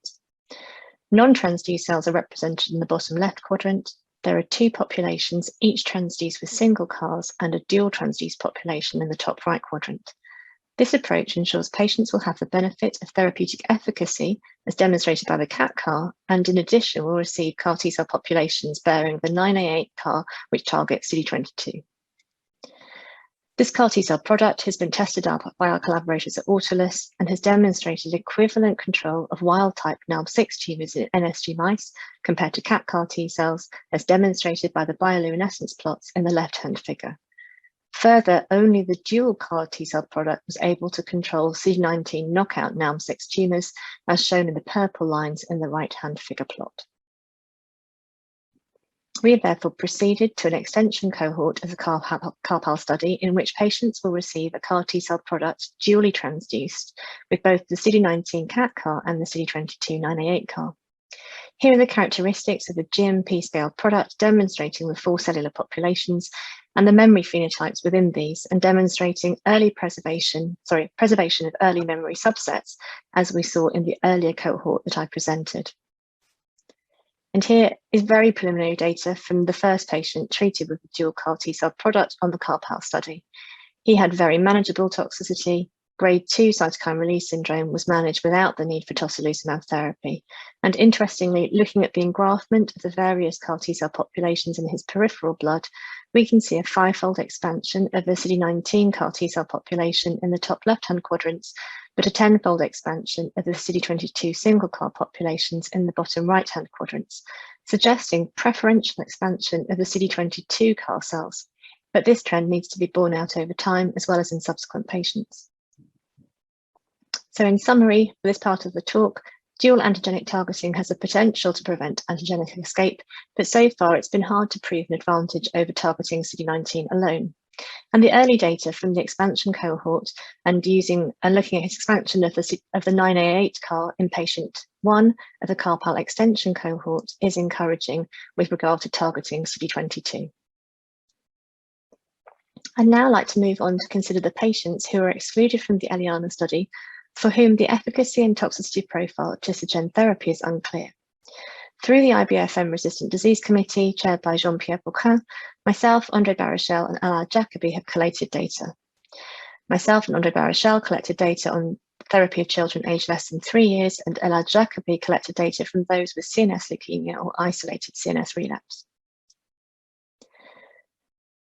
Non-transduced cells are represented in the bottom left quadrant. There are 2 populations, each transduced with single CARs, and a dual transduced population in the top right quadrant. This approach ensures patients will have the benefit of therapeutic efficacy, as demonstrated by the CAT CAR, and in addition will receive CAR T-cell populations bearing the 9A8 CAR, which targets CD22. This CAR T-cell product has been tested up by our collaborators at Autolus and has demonstrated equivalent control of wild-type NALB6 tumors in NSG mice compared to CAT CAR T-cells, as demonstrated by the bioluminescence plots in the left-hand figure. Further, only the dual CAR T-cell product was able to control CD19 knockout NALM6 tumours, as shown in the purple lines in the right-hand figure plot. We have therefore proceeded to an extension cohort of the CARPAL study in which patients will receive a CAR T-cell product dually transduced with both the CD19 CAT CAR and the CD22 9A8 CAR. Here are the characteristics of the GMP scale product demonstrating the full cellular populations and the memory phenotypes within these, and demonstrating early preservation of early memory subsets, as we saw in the earlier cohort that I presented. And here is very preliminary data from the first patient treated with the dual CAR T-cell product on the CARPAL study. He had very manageable toxicity. Grade 2 cytokine release syndrome was managed without the need for tocilizumab therapy. And interestingly, looking at the engraftment of the various CAR T-cell populations in his peripheral blood, we can see a 5-fold expansion of the CD19 CAR T-cell population in the top left-hand quadrants, but a 10-fold expansion of the CD22 single CAR populations in the bottom right-hand quadrants, suggesting preferential expansion of the CD22 CAR cells. But this trend needs to be borne out over time, as well as in subsequent patients. So in summary, for this part of the talk, dual antigenic targeting has the potential to prevent antigenic escape, but so far it's been hard to prove an advantage over targeting CD19 alone. And the early data from the expansion cohort and looking at expansion of the 9A8 CAR in patient 1 of the CARPAL extension cohort is encouraging with regard to targeting CD22. I'd now like to move on to consider the patients who are excluded from the ELIANA study, for whom the efficacy and toxicity profile of Tisagen therapy is unclear. Through the IBFM Resistant Disease Committee, chaired by Jean-Pierre Bouquin, myself, André Baruchel, and Elad Jacobi have collated data. Myself and André Baruchel collected data on therapy of children aged less than 3 years, and Elad Jacobi collected data from those with CNS leukemia or isolated CNS relapse.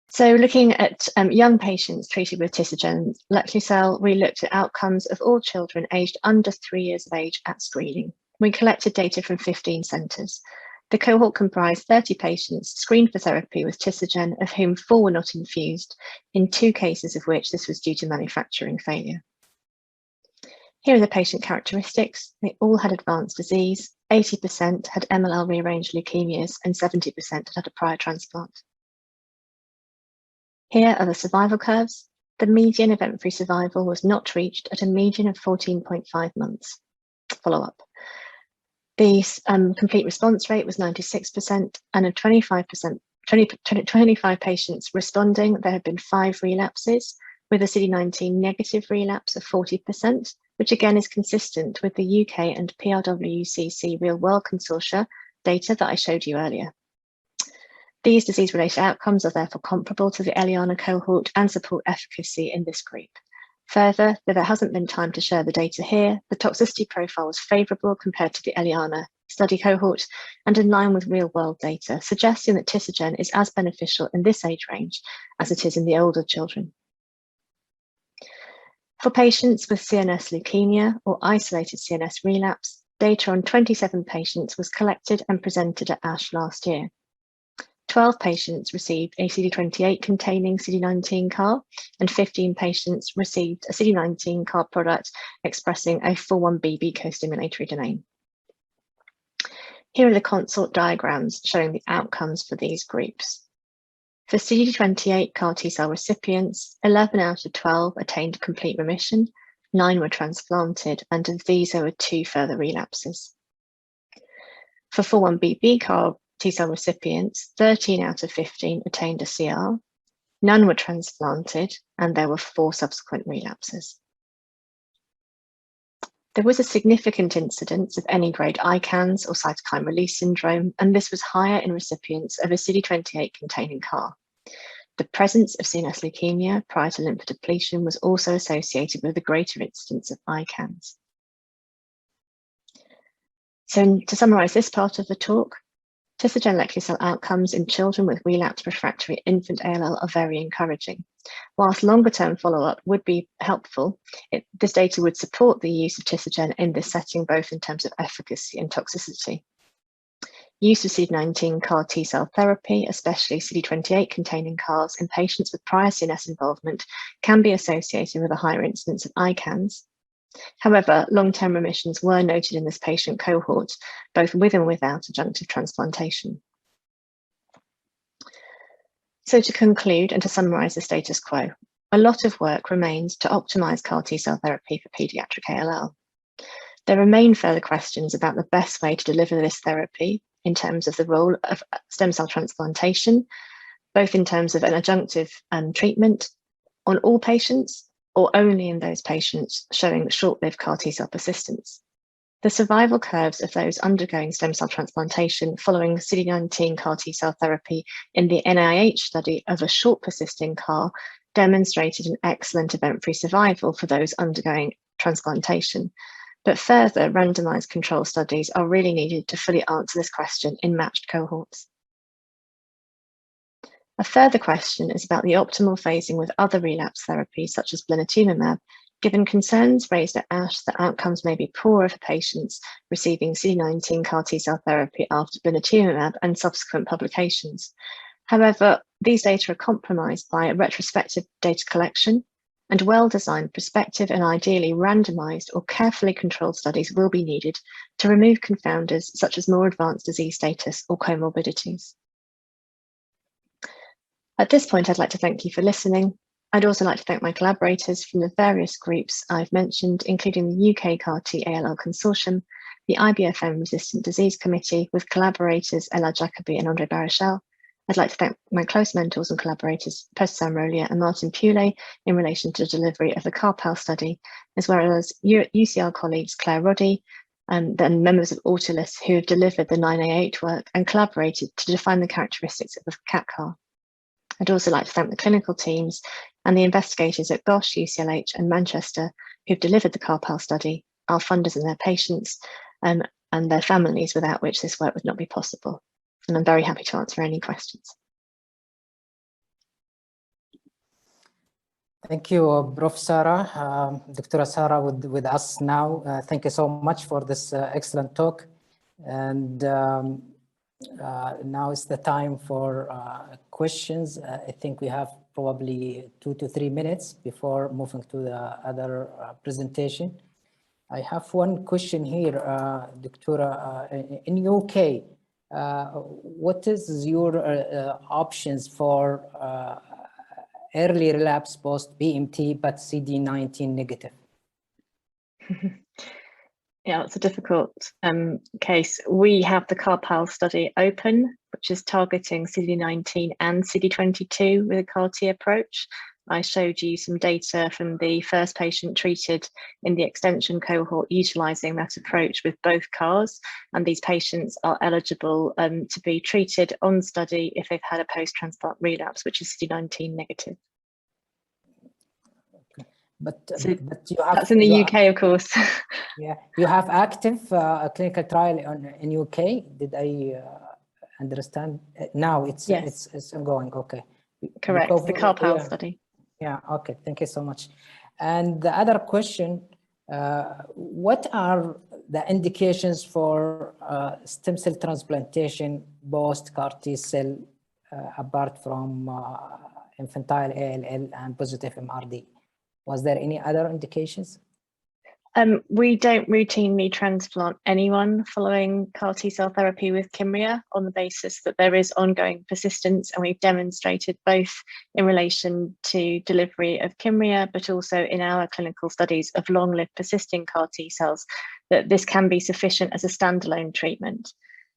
So looking at young patients treated with Tisagen Leukemia, we looked at outcomes of all children aged under 3 years of age at screening. We collected data from 15 centres. The cohort comprised 30 patients screened for therapy with Tisagen, of whom 4 were not infused, in 2 cases of which this was due to manufacturing failure. Here are the patient characteristics. They all had advanced disease, 80% had MLL rearranged leukemias, and 70% had a prior transplant. Here are the survival curves. The median event-free survival was not reached at a median of 14.5 months. Follow-up. The complete response rate was 96%, and of 25 patients responding, there have been 5 relapses, with a CD19 negative relapse of 40%, which again is consistent with the UK and PRWCC real-world consortia data that I showed you earlier. These disease-related outcomes are therefore comparable to the ELIANA cohort and support efficacy in this group. Further, though there hasn't been time to share the data here, the toxicity profile was favourable compared to the ELIANA study cohort and in line with real-world data, suggesting that Tisagen is as beneficial in this age range as it is in the older children. For patients with CNS leukemia or isolated CNS relapse, data on 27 patients was collected and presented at ASH last year. 12 patients received a CD28 containing CD19 CAR, and 15 patients received a CD19 CAR product expressing a 4-1BB co-stimulatory domain. Here are the consort diagrams showing the outcomes for these groups. For CD28 CAR T-cell recipients, 11 out of 12 attained complete remission, 9 were transplanted, and of these there were 2 further relapses. For 4-1BB CAR T-cell recipients, 13 out of 15 attained a CR, none were transplanted, and there were 4 subsequent relapses. There was a significant incidence of any grade ICANS or cytokine release syndrome, and this was higher in recipients of a CD28 containing CAR. The presence of CNS leukemia prior to lymphodepletion was also associated with a greater incidence of ICANS. So to summarise this part of the talk, Tisagen leukemia outcomes in children with relapsed refractory infant ALL are very encouraging. Whilst longer-term follow-up would be helpful, this data would support the use of Tisagen in this setting, both in terms of efficacy and toxicity. use of CD19 CAR T-cell therapy, especially CD28 containing CARs in patients with prior CNS involvement, can be associated with a higher incidence of ICANS. However, long-term remissions were noted in this patient cohort, both with and without adjunctive transplantation. So to conclude and to summarise the status quo, a lot of work remains to optimise CAR T-cell therapy for paediatric ALL. There remain further questions about the best way to deliver this therapy in terms of the role of stem cell transplantation, both in terms of an adjunctive treatment on all patients or only in those patients showing short-lived CAR T-cell persistence. The survival curves of those undergoing stem cell transplantation following CD19 CAR T-cell therapy in the NIH study of a short persisting CAR demonstrated an excellent event-free survival for those undergoing transplantation. But further randomized control studies are really needed to fully answer this question in matched cohorts. A further question is about the optimal phasing with other relapse therapies such as blinatumomab, given concerns raised at ASH that outcomes may be poorer for patients receiving CD19 CAR T-cell therapy after blinatumomab and subsequent publications. However, these data are compromised by retrospective data collection, and well-designed prospective and ideally randomized or carefully controlled studies will be needed to remove confounders such as more advanced disease status or comorbidities. At this point, I'd like to thank you for listening. I'd also like to thank my collaborators from the various groups I've mentioned, including the UK CAR-T ALL Consortium, the IBFM Resistant Disease Committee with collaborators Ella Jacobi and Andre Barachel. I'd like to thank my close mentors and collaborators, Professor Samrolia and Martin Pule, in relation to the delivery of the CARPAL study, as well as UCL colleagues Claire Roddy and then members of Autolus who have delivered the 9A8 work and collaborated to define the characteristics of the CAT-CAR. I'd also like to thank the clinical teams and the investigators at Gosh, UCLH and Manchester who've delivered the CARPAL study, our funders and their patients, and their families, without which this work would not be possible. And I'm very happy to answer any questions. Thank you, Prof. Sarah. Dr. Sarah with us now. Thank you so much for this excellent talk. And now is the time for questions. I think we have probably 2 to 3 minutes before moving to the other presentation. I have one question here, Dr. In UK, what is your options for early relapse post BMT but CD19 negative? Yeah, it's a difficult case. We have the CARPAL study open, which is targeting CD19 and CD22 with a CAR-T approach. I showed you some data from the first patient treated in the extension cohort utilizing that approach with both CARs, and these patients are eligible to be treated on study if they've had a post-transplant relapse, which is CD19 negative. But you have, that's in the UK, of course. Yeah, you have active clinical trial in UK. Did I understand? Now it's ongoing. Okay. Correct. The CARPAL study. Yeah. Okay. Thank you so much. And the other question: what are the indications for stem cell transplantation post CAR T cell, apart from infantile ALL and positive MRD? Was there any other indications? We don't routinely transplant anyone following CAR T-cell therapy with Kymriah on the basis that there is ongoing persistence, and we've demonstrated both in relation to delivery of Kymriah, but also in our clinical studies of long-lived persisting CAR T-cells, that this can be sufficient as a standalone treatment.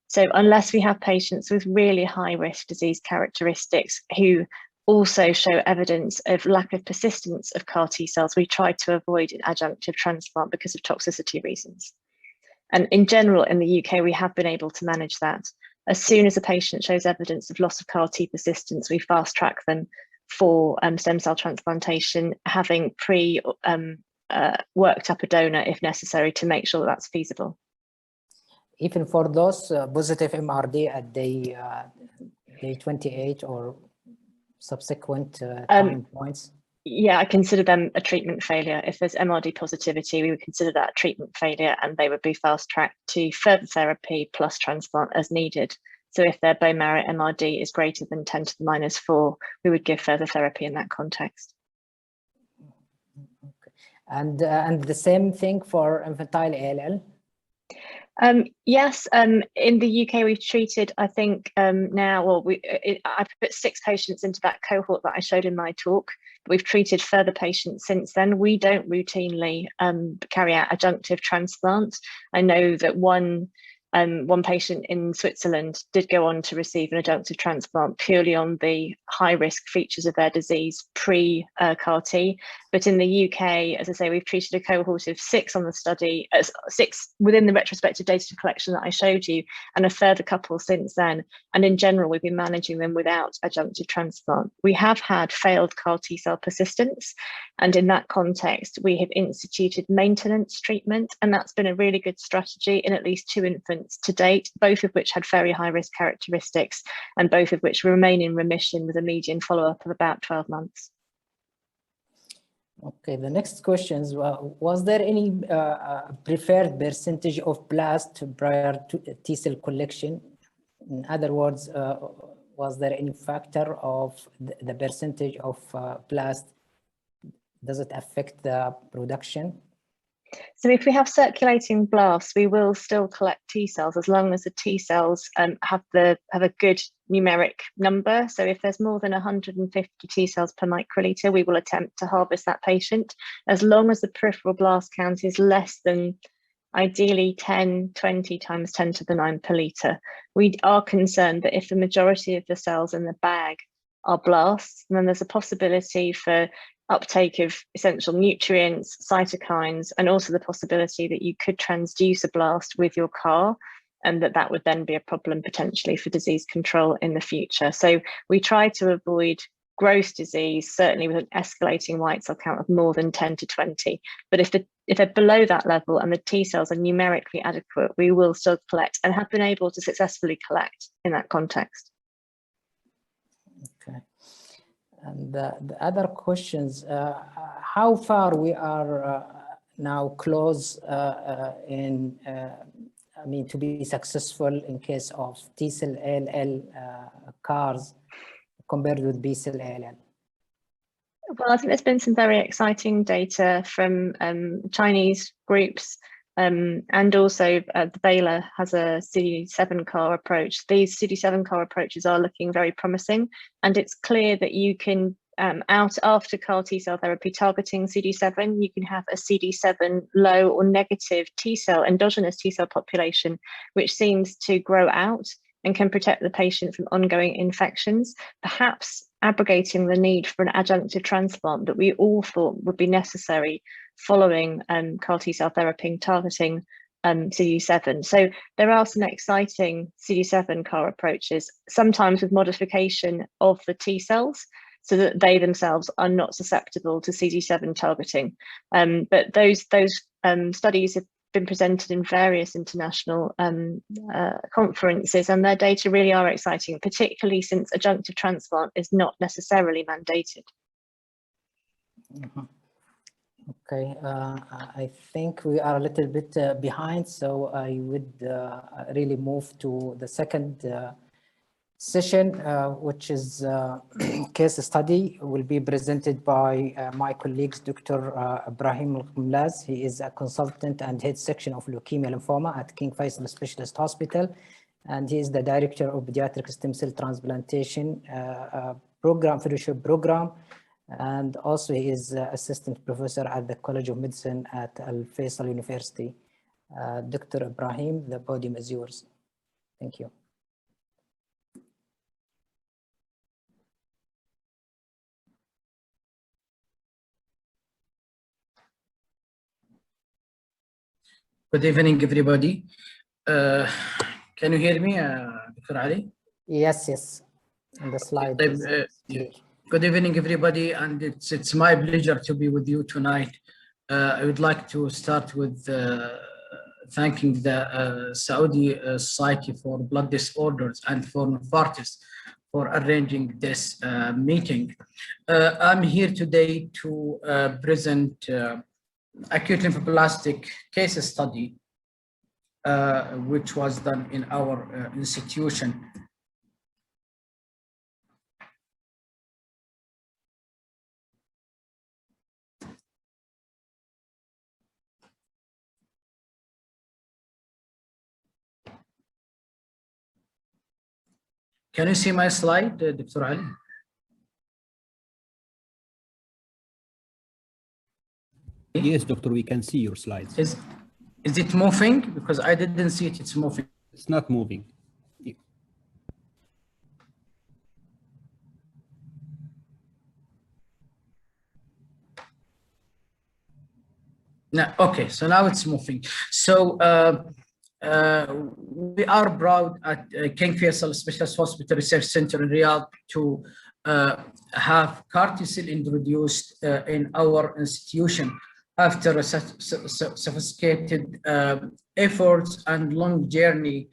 So unless we have patients with really high-risk disease characteristics who also show evidence of lack of persistence of CAR T cells, we try to avoid an adjunctive transplant because of toxicity reasons. And in general, in the UK, we have been able to manage that. As soon as a patient shows evidence of loss of CAR T persistence, we fast track them for stem cell transplantation, having worked up a donor if necessary to make sure that's feasible. Even for those positive MRD at day 28 or subsequent time points? Yeah, I consider them a treatment failure. If there's MRD positivity, we would consider that a treatment failure, and they would be fast-tracked to further therapy plus transplant as needed. So if their bone marrow MRD is greater than 10 to the -4, we would give further therapy in that context. Okay. And the same thing for infantile ALL? Yes, in the UK we've treated, I think now, well, I put 6 patients into that cohort that I showed in my talk. We've treated further patients since then. We don't routinely carry out adjunctive transplants. I know that one patient in Switzerland did go on to receive an adjunctive transplant purely on the high-risk features of their disease pre-Karti. But in the UK, as I say, we've treated a cohort of 6 on the study, 6 within the retrospective data collection that I showed you, and a further couple since then. And in general, we've been managing them without adjunctive transplant. We have had failed CAR T-cell persistence, and in that context, we have instituted maintenance treatment, and that's been a really good strategy in at least 2 infants to date, both of which had very high risk characteristics, and both of which remain in remission with a median follow-up of about 12 months. Okay, the next question is, was there any preferred percentage of blast prior to T-cell collection? In other words, was there any factor of the percentage of blast? Does it affect the production? So if we have circulating blasts, we will still collect T cells as long as the T cells have a good numeric number. So if there's more than 150 T cells per microliter, we will attempt to harvest that patient, as long as the peripheral blast count is less than ideally 10, 20 times 10 to the 9 per liter. We are concerned that if the majority of the cells in the bag are blasts, then there's a possibility for uptake of essential nutrients, cytokines, and also the possibility that you could transduce a blast with your CAR, and that would then be a problem potentially for disease control in the future. So we try to avoid gross disease, certainly with an escalating white cell count of more than 10 to 20. But if they're below that level and the T cells are numerically adequate, we will still collect, and have been able to successfully collect in that context. Okay. And the other questions, how far we are now close to be successful in case of T-cell ALL CARs compared with B-cell ALL? Well, I think there's been some very exciting data from Chinese groups, and also the Baylor has a CD7 CAR approach. These CD7 CAR approaches are looking very promising, and it's clear that you can, after CAR T-cell therapy targeting CD7, you can have a CD7 low or negative T-cell, endogenous T-cell population, which seems to grow out and can protect the patient from ongoing infections, perhaps abrogating the need for an adjunctive transplant that we all thought would be necessary following CAR T-cell therapy targeting CD7. So there are some exciting CD7 CAR approaches, sometimes with modification of the T cells so that they themselves are not susceptible to CD7 targeting. But those studies have been presented in various international conferences, and their data really are exciting, particularly since adjunctive transplant is not necessarily mandated. Mm-hmm. Okay, I think we are a little bit behind, so I would really move to the second session, which is case study, will be presented by my colleagues, Dr. Ibrahim Al-Khumlaz. He is a consultant and head section of leukemia lymphoma at King Faisal Specialist Hospital, and he is the director of pediatric stem cell transplantation fellowship program. And also he is assistant professor at the College of Medicine at Al Faisal University. Dr. Ibrahim, the podium is yours. Thank you. Good evening, everybody. Can you hear me, Dr. Ali? Yes, yes. And the slide. Good evening, everybody, and it's my pleasure to be with you tonight. I would like to start with thanking the Saudi Society for Blood Disorders and for Novartis for arranging this meeting. I'm here today to present acute lymphoblastic case study, which was done in our institution. Can you see my slide, Dr. Ali? Yes, doctor, we can see your slides. Is it moving? Because I didn't see it, it's moving. It's not moving. No, okay, so now it's moving. So we are proud at King Faisal Specialist Hospital Research Center in Riyadh to have Karti cell introduced in our institution after a sophisticated efforts and long journey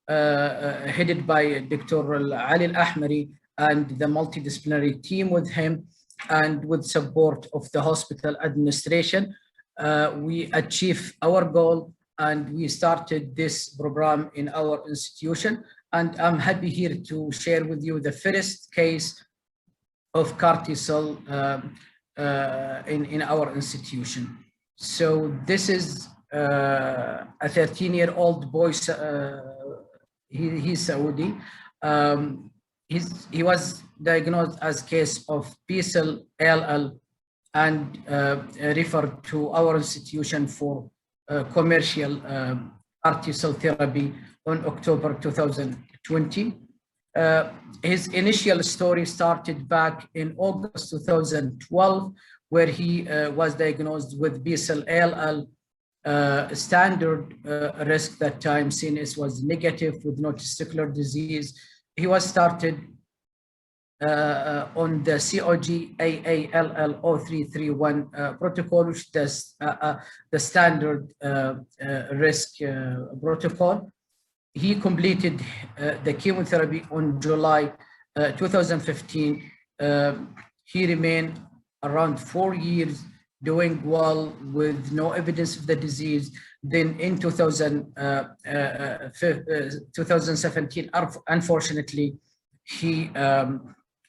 headed by Dr. Ali Al-Ahmari and the multidisciplinary team with him, and with support of the hospital administration. We achieved our goal and we started this program in our institution. And I'm happy here to share with you the first case of Karti cell in our institution. So this is a 13-year-old boy. He's Saudi. He was diagnosed as case of B-cell ALL and referred to our institution for commercial Karti cell therapy on October 2020. His initial story started back in August 2012, where he was diagnosed with B-cell ALL. Standard risk that time, CNS was negative with no testicular disease. He was started on the COG AALL0331 protocol, which is the standard risk protocol. He completed the chemotherapy on July 2015. He remained around 4 years doing well with no evidence of the disease. Then in 2017, unfortunately, he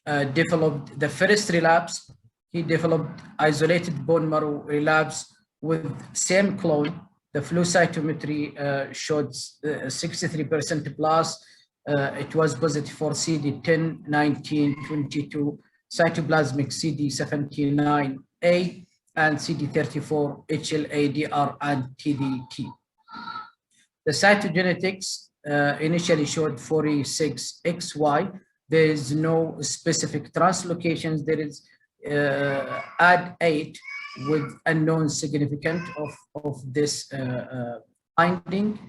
developed the first relapse. He developed isolated bone marrow relapse with same clone. The flow cytometry showed 63% plus. It was positive for CD10, 19, 22, cytoplasmic CD79A, and CD34, HLA, DR, and TDT. The cytogenetics initially showed 46XY. There is no specific translocations. There is AD8 with unknown significance of this finding.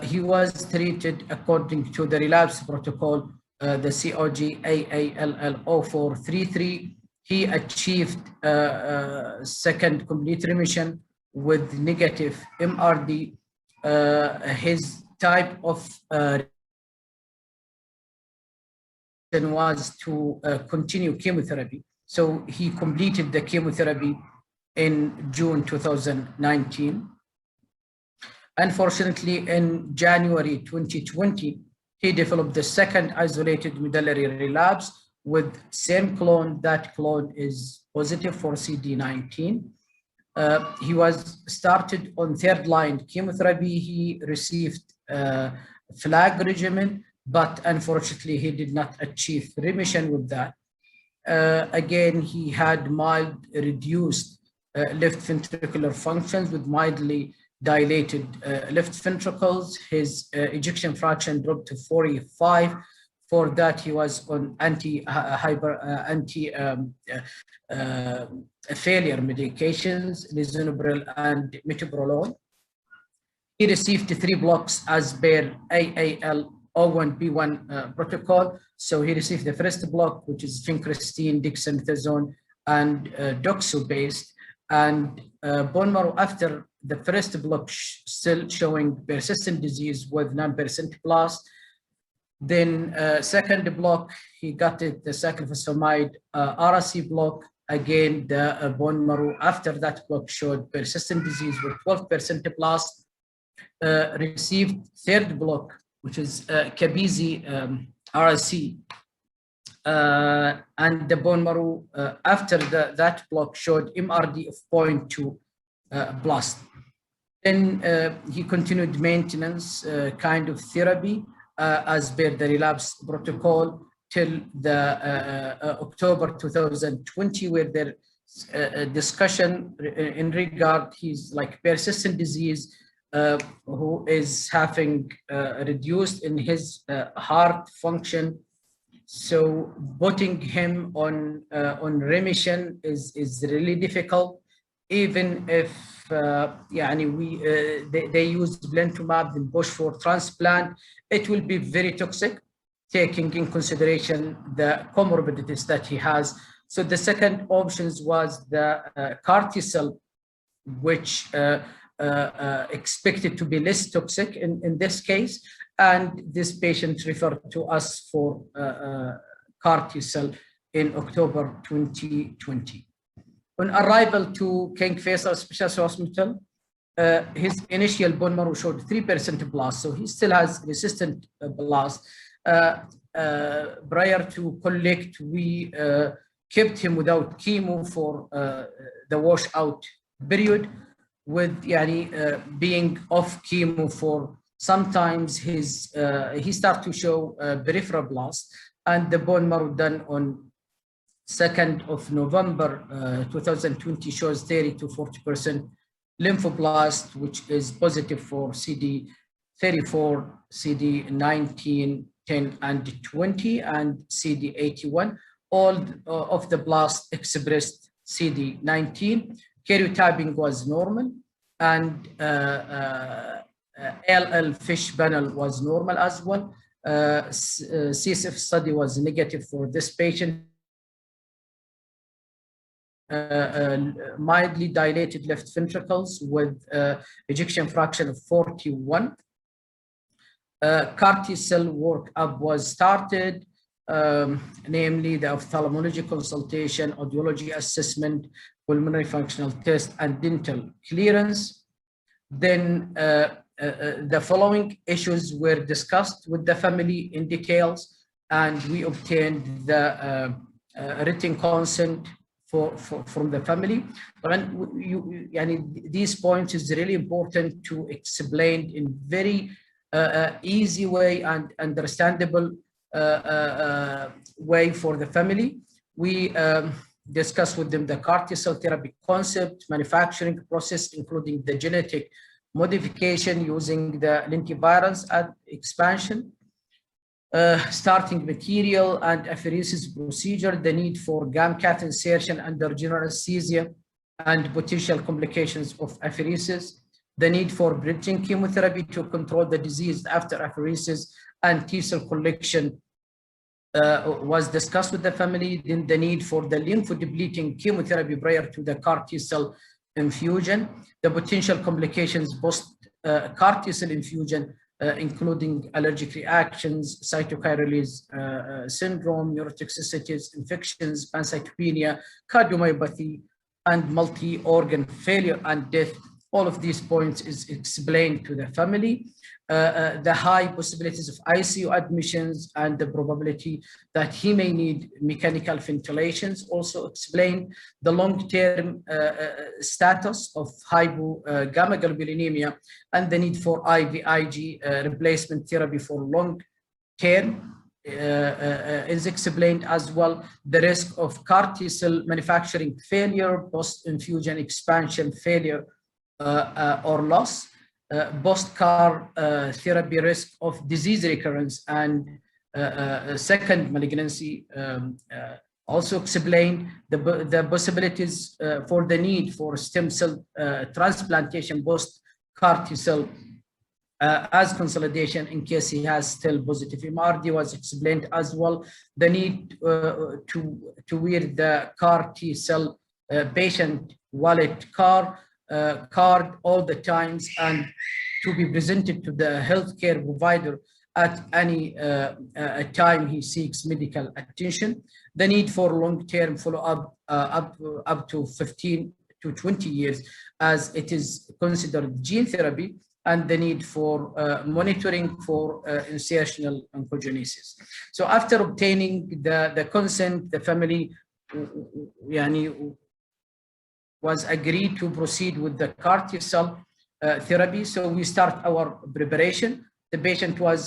He was treated according to the relapse protocol, the COG AALL0433. He achieved second complete remission with negative MRD. His type of was to continue chemotherapy. So he completed the chemotherapy in June 2019. Unfortunately, in January 2020, he developed the second isolated medullary relapse with same clone. That clone is positive for CD19. He was started on third-line chemotherapy. He received flag regimen, but unfortunately, he did not achieve remission with that. Again, he had mild reduced left ventricular functions with mildly dilated left ventricles. His ejection fraction dropped to 45. For that, he was on anti-failure medications, lisinopril and metoprolol. He received 3 blocks as per AAL01B1 protocol. So he received the first block, which is vincristine, dexamethasone, and doxo-based. And bone marrow after the first block still showing persistent disease with 9% plus. Then second block, he got it, the cyclophosphamide RC block. Again, the bone marrow after that block showed persistent disease with 12% blast. Received third block, which is Kabizi RC. And the bone marrow after that block showed MRD of 0.2 blast. Then he continued maintenance kind of therapy as per the relapse protocol till the October 2020, where there discussion in regard he's like persistent disease who is having reduced in his heart function. So putting him on remission is really difficult, even if they use blentumab and push for transplant. It will be very toxic, taking in consideration the comorbidities that he has. So the second options was the Karti cell, which expected to be less toxic in this case, and this patient referred to us for Karti cell in October 2020. On arrival to King Faisal Specialist Hospital, his initial bone marrow showed 3% blast, so he still has resistant blast. Prior to collect, we kept him without chemo for the washout period, with being off chemo for sometimes his he started to show peripheral blast, and the bone marrow done on 2nd of November 2020 shows 30 to 40% lymphoblast, which is positive for CD34, CD19, 10, and 20, and CD81. All of the blast expressed CD19. Karyotyping was normal, and LL fish panel was normal as well. CSF study was negative for this patient. Mildly dilated left ventricles with ejection fraction of 41. Karti cell workup was started, namely the ophthalmology consultation, audiology assessment, pulmonary functional test, and dental clearance. Then the following issues were discussed with the family in details, and we obtained the written consent from the family. These points is really important to explain in very easy way and understandable way for the family. We discussed with them the Karti cell therapy concept, manufacturing process, including the genetic modification using the lentivirus and expansion, starting material and apheresis procedure, the need for GAM-CAT insertion under general anesthesia and potential complications of apheresis, the need for bridging chemotherapy to control the disease after apheresis, and T-cell collection was discussed with the family. Then the need for the lymphodepleting chemotherapy prior to the Karti cell infusion, the potential complications post-Karti cell infusion, including allergic reactions, cytokine release syndrome, neurotoxicities, infections, pancytopenia, cardiomyopathy, and multi-organ failure and death. All of these points is explained to the family. The high possibilities of ICU admissions and the probability that he may need mechanical ventilations also explain. The long-term status of hypogammaglobulinemia and the need for IVIG replacement therapy for long-term is explained as well. The risk of Karti cell manufacturing failure, post-infusion expansion failure or loss, post-CAR therapy risk of disease recurrence and second malignancy, also explain the possibilities for the need for stem cell transplantation post-Karti cell as consolidation in case he has still positive MRD was explained as well. The need to wear the Karti cell patient wallet card all the times and to be presented to the healthcare provider at any time he seeks medical attention. The need for long-term follow-up up to 15 to 20 years, as it is considered gene therapy, and the need for monitoring for insertional oncogenesis. So after obtaining the consent, the family was agreed to proceed with the Karti cell therapy. So we start our preparation. The patient was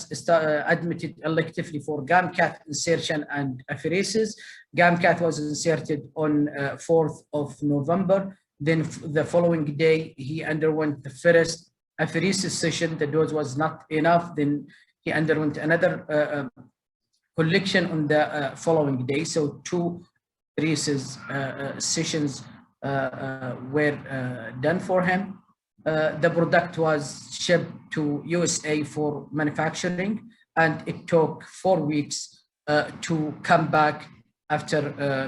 admitted electively for GAM-CAT insertion and apheresis. GAM-CAT was inserted on 4th of November. Then the following day, he underwent the first apheresis session. The dose was not enough. Then he underwent another collection on the following day. So 2 apheresis sessions were done for him. The product was shipped to USA for manufacturing, and it took 4 weeks to come back after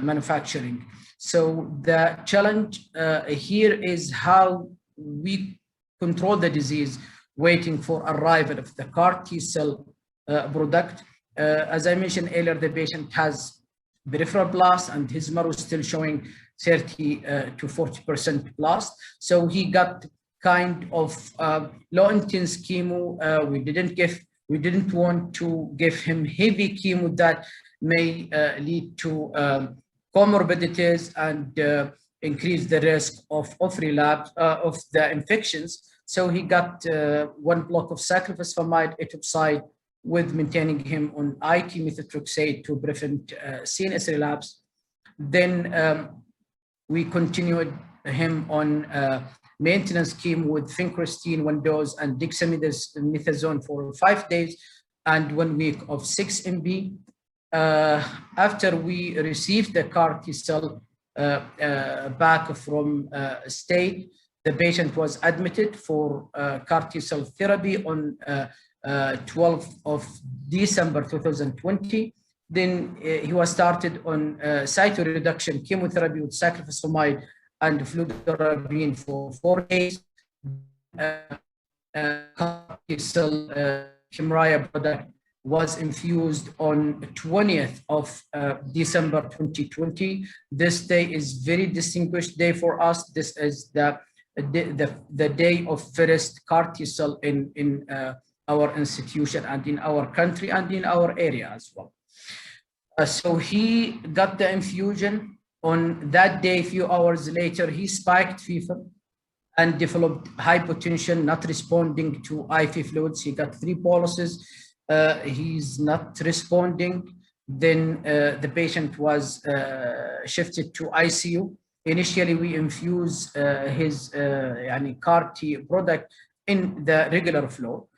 manufacturing. So the challenge here is how we control the disease waiting for arrival of the Karti cell product. As I mentioned earlier, the patient has peripheral blast and his marrow is still showing 30 to 40% blast. So he got kind of low intense chemo. We didn't want to give him heavy chemo that may lead to comorbidities and increase the risk of relapse of the infections. So he got 1 block of cyclophosphamide etoposide with maintaining him on IT methotrexate to prevent CNS relapse. Then we continued him on maintenance chemo with vincristine 1 dose and dexamethasone for 5 days and 1 week of 6 mb. After we received the Karti cell back from state, the patient was admitted for Karti cell therapy on 12th of December 2020. Then he was started on cytoreduction chemotherapy with cyclophosphamide and fludarabine for 4 days. Karti cell Chimeric product was infused on 20th of December 2020. This day is very distinguished day for us. This is the day of first Karti cell in our institution and in our country and in our area as well. So he got the infusion on that day. A few hours later, he spiked fever and developed hypotension, not responding to IV fluids. He got 3 boluses. He's not responding. Then the patient was shifted to ICU. Initially, we infuse his Karti product in the regular flow.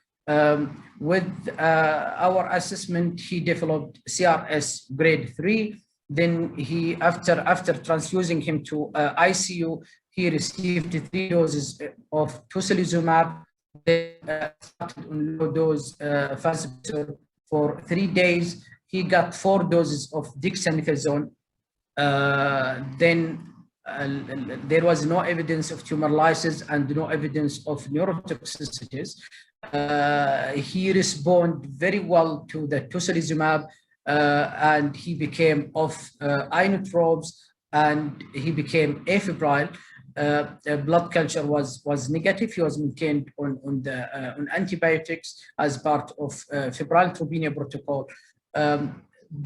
With our assessment, he developed CRS grade 3. Then he, after transfusing him to ICU, he received 3 doses of tocilizumab. Then started on low dose Fasipazole for 3 days. He got 4 doses of dexamethasone. Then there was no evidence of tumor lysis and no evidence of neurotoxicities. He responded very well to the tocilizumab, and he became off inotropes, and he became afebrile. Blood culture was negative. He was maintained on antibiotics as part of febrile tropenia protocol.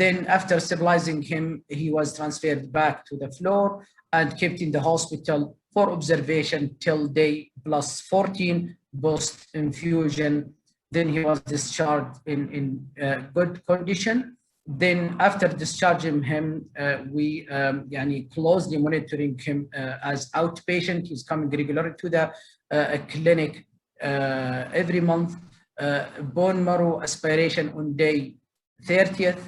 Then after stabilizing him, he was transferred back to the floor and kept in the hospital for observation till day +14 post infusion. Then he was discharged in good condition. Then after discharging him, we closely monitoring him as outpatient. He's coming regularly to the clinic every month. Bone marrow aspiration on day 30th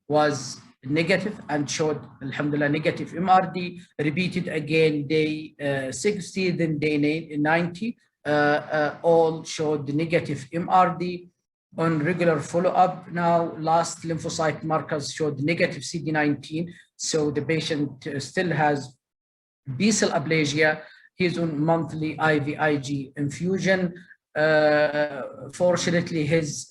was negative and showed, alhamdulillah, negative MRD. Repeated again day 60, then day 90. All showed negative MRD. On regular follow-up now, last lymphocyte markers showed negative CD19. So the patient still has B-cell aplasia. He's on monthly IVIG infusion. Fortunately, his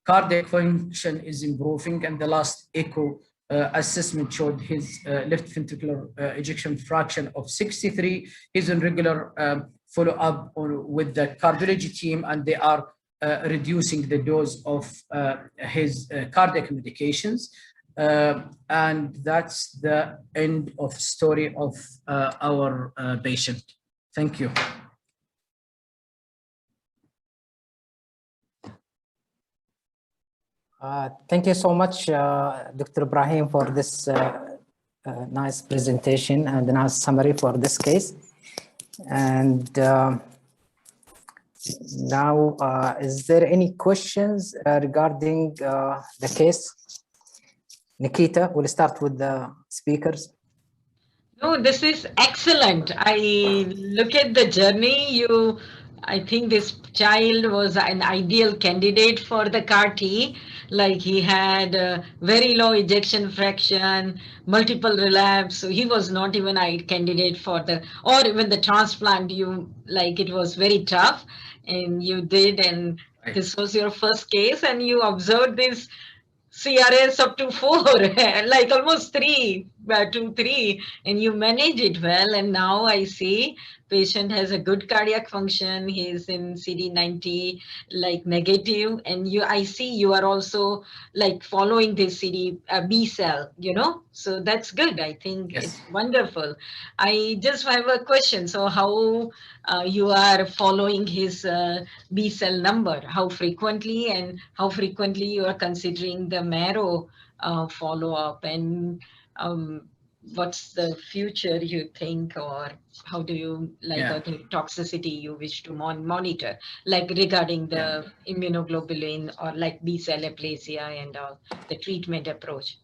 cardiac function is improving, and the last echo assessment showed his left ventricular ejection fraction of 63. He's in regular follow-up with the cardiology team, and they are reducing the dose of his cardiac medications. And that's the end of story of our patient. Thank you. Thank you so much, Dr. Ibrahim, for this nice presentation and a nice summary for this case. And now, is there any questions regarding the case? Nikita, we'll start with the speakers. No, this is excellent. I look at the journey. I think this child was an ideal candidate for the Karti. Like he had a very low ejection fraction, multiple relapse. So he was not even a candidate for or even the transplant. It was very tough, and you did, and this was your first case, and you observed this CRS up to 4, like almost 3, 2, 3, and you manage it well. And now I see patient has a good cardiac function. He's in CD90, like negative, and I see you are also like following this B cell, so that's good. I think Yes. It's wonderful. I just have a question. So how you are following his B cell number, how frequently you are considering the marrow follow-up, and what's the future you think, or how do you or the toxicity you wish to monitor, like regarding the immunoglobulin or like B cell aplasia and all the treatment approach?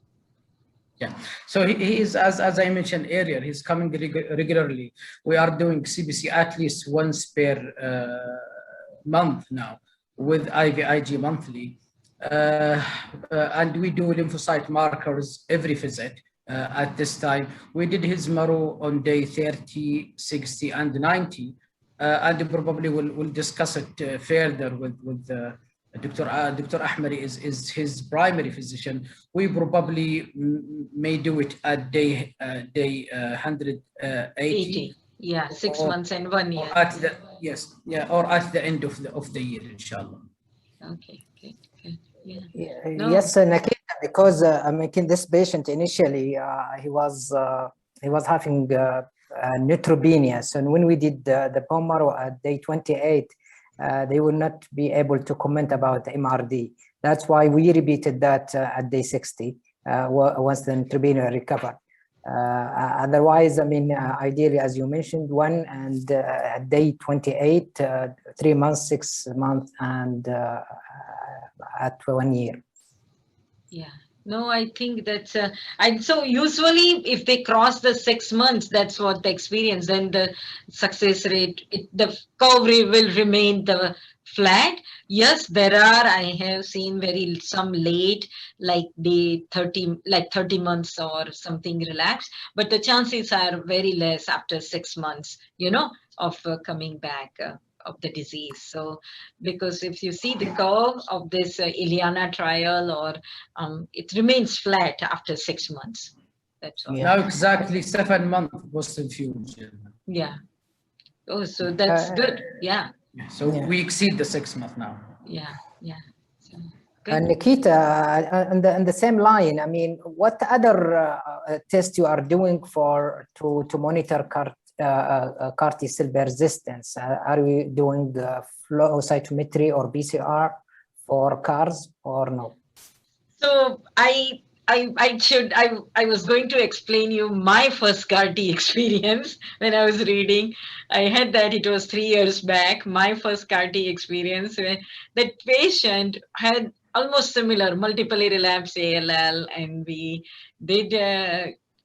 Yeah, so he is, as I mentioned earlier, he's coming regularly. We are doing CBC at least once per month now with IVIG monthly. And we do lymphocyte markers every visit. At this time, we did his marrow on day 30, 60, and 90, and probably we'll discuss it further with Dr. Ahmari is his primary physician. We probably may do it at day 180. Yeah, 6 months and 1 year. Or at the end of the year, inshallah. Okay, good. Yeah. Yes, Nikita, because this patient initially he was having neutropenia. So when we did the bone marrow at day 28, they will not be able to comment about the MRD. That's why we repeated that at day 60 once the neutropenia recovered. Otherwise, ideally, as you mentioned, 1 and at day 28, 3 months, 6 months, and at 1 year. Yeah. No, I think that's and so usually if they cross the 6 months, that's what the experience, then the success rate, the curve will remain the flat. Yes, I have seen some late, like day 30, like 30 months or something relapse, but the chances are very less after 6 months, of coming back of the disease. So because if you see the curve of this Ileana trial, or it remains flat after 6 months. That's all. Now exactly 7 months post-infusion. Yeah. Oh, so that's good. Yeah. So we exceed the 6 month now. Yeah. So, and Nikita, on the same line, what other tests you are doing to monitor Karti cell persistence? Are we doing flow cytometry or PCR for CARs or no? So I was going to explain you my first Karti experience when I was reading. I had that, it was 3 years back, my first Karti experience, when that patient had almost similar multiple relapse ALL, and we did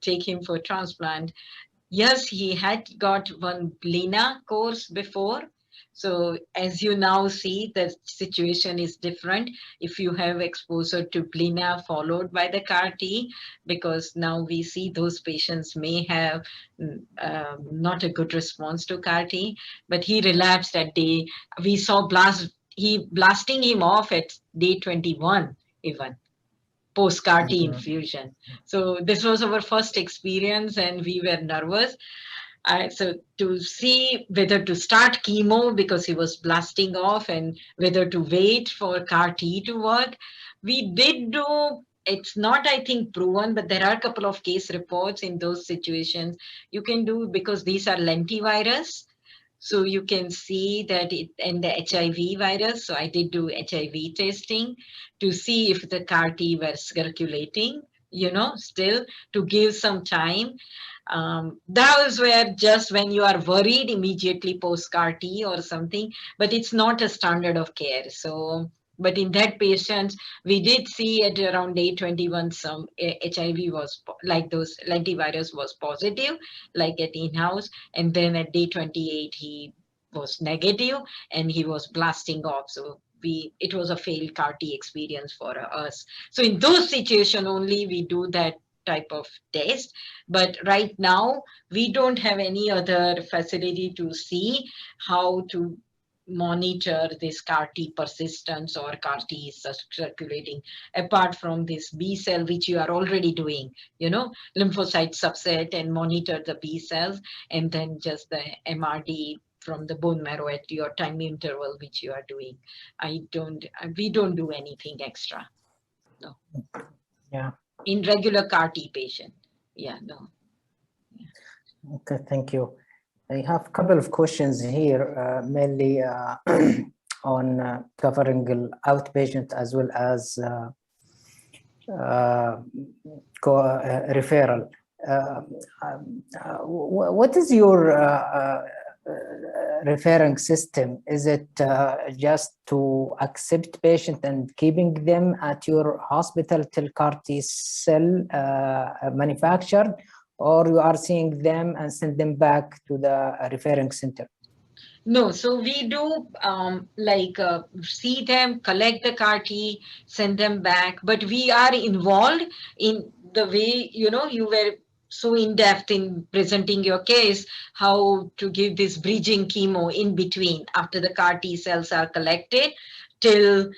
take him for transplant. Yes, he had got one Blina course before. So as you now see, the situation is different if you have exposure to Blina followed by the Karti, because now we see those patients may have not a good response to Karti, but he relapsed at day, we saw blast blasting him off at day 21 even, post-Karti infusion. So this was our first experience and we were nervous. So to see whether to start chemo because he was blasting off and whether to wait for Karti to work, we did do, it's not, I think, proven, but there are a couple of case reports in those situations. You can do, because these are lentivirus. So you can see that it, and the HIV virus. So I did do HIV testing to see if the Karti were circulating, you know, still to give some time. That was where just when you are worried immediately post Karti or something, but it's not a standard of care. So, but in that patient, we did see at around day 21, some HIV was like those lentivirus was positive, like at in-house. And then at day 28, he was negative and he was blasting off. So it was a failed Karti experience for us. So in those situations only we do that type of test, but right now we don't have any other facility to see how to monitor this Karti persistence or Karti circulating, apart from this B cell, which you are already doing, you know, lymphocyte subset and monitor the B cells, and then just the MRD from the bone marrow at your time interval, which you are doing. We don't do anything extra. No. Yeah. In regular Karti patient. Yeah, no. Yeah. Okay, thank you. I have a couple of questions here, mainly on covering outpatient as well as referral. What is your referring system? Is it just to accept patient and keeping them at your hospital till Karti cell manufactured, or you are seeing them and send them back to the referring center? No, so we do see them, collect the Karti, send them back, but we are involved in the way, you know, you were so in depth in presenting your case, how to give this bridging chemo in between after the Karti cells are collected till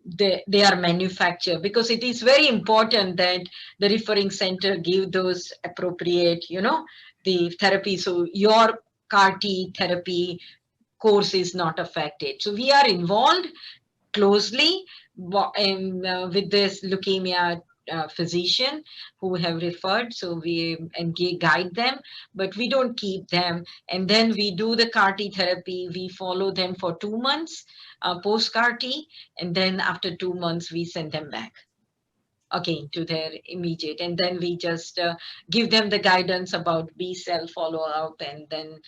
they are manufactured, because it is very important that the referring center give those appropriate, you know, the therapy. So your Karti therapy course is not affected. So we are involved closely with this leukemia physician who have referred, so we guide them, but we don't keep them. And then we do the Karti therapy. We follow them for 2 months post Karti, and then after 2 months we send them back again to their immediate, and then we just give them the guidance about B cell follow up, and then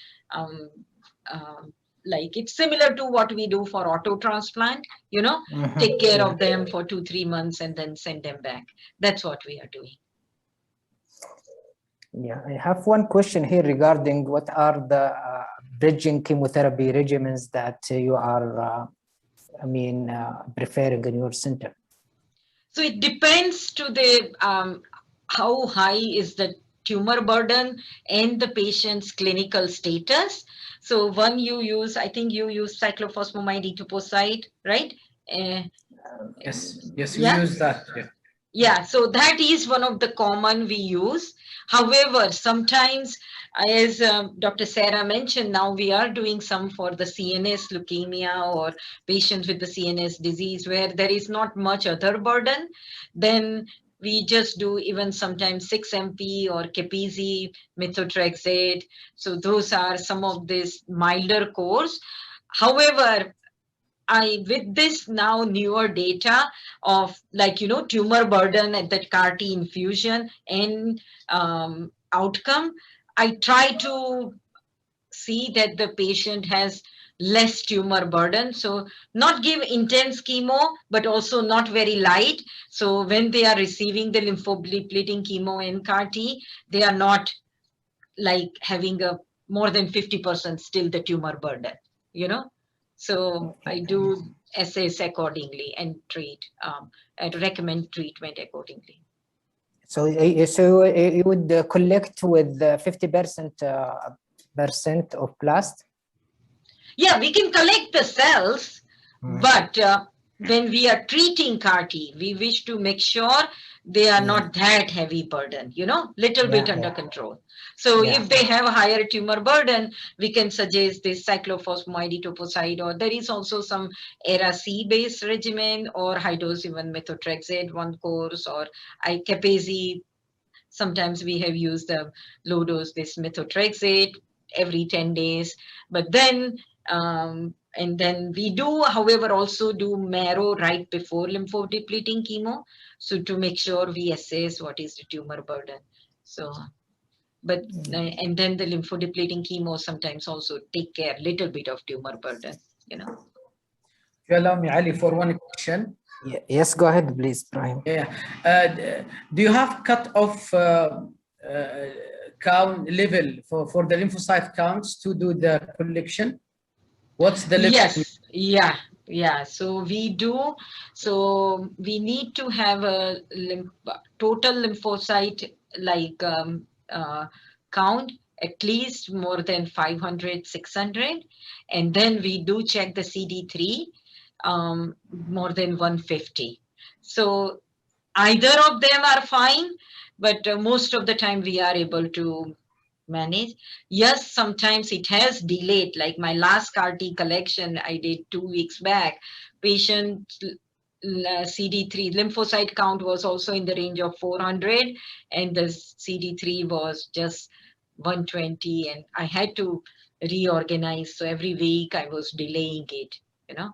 like it's similar to what we do for auto transplant, you know, take care of them for 2-3 months and then send them back. That's what we are doing. Yeah, I have one question here regarding what are the bridging chemotherapy regimens that you are, preferring in your center? So it depends to the how high is the tumor burden and the patient's clinical status. So one you use, I think you use cyclophosphamide etoposide, right? Yes, we use that. Yeah, so that is one of the common we use. However, sometimes, as Dr. Sarah mentioned, now we are doing some for the CNS leukemia or patients with the CNS disease where there is not much other burden. Then we just do even sometimes 6-MP or Capezi, methotrexate. So those are some of this milder course. However, with this now newer data of tumor burden at that Karti infusion and outcome, I try to see that the patient has less tumor burden. So not give intense chemo, but also not very light. So when they are receiving the lymphodepleting chemo and Karti, they are not like having a more than 50% still the tumor burden, you know. So I do assess accordingly and treat and recommend treatment accordingly. So you would collect with 50% of blast? Yeah, we can collect the cells, But when we are treating Karti, we wish to make sure they are not that heavy burden, you know, little bit under control. So if they have a higher tumor burden, we can suggest this cyclophosphamide etoposide, or there is also some ERA-C based regimen, or high dose even methotrexate 1 course, or Capezi. Sometimes we have used the low dose this methotrexate every 10 days, but then and then we do, however, also do marrow right before lymphodepleting chemo, so to make sure we assess what is the tumor burden. So, but and then the lymphodepleting chemo sometimes also take care little bit of tumor burden, you know. If you allow me, Ali, for one question. Yes, go ahead, please, Brian. Yeah. Do you have cut-off count level for the lymphocyte counts to do the collection? What's the level? Yes, yeah. So we do. So we need to have a total lymphocyte like count at least more than 500, 600, and then we do check the CD3 more than 150. So either of them are fine, but most of the time we are able to manage. Yes, sometimes it has delayed, like my last Karti collection I did 2 weeks back. Patient CD3 lymphocyte count was also in the range of 400, and the CD3 was just 120, and I had to reorganize. So every week I was delaying it, you know.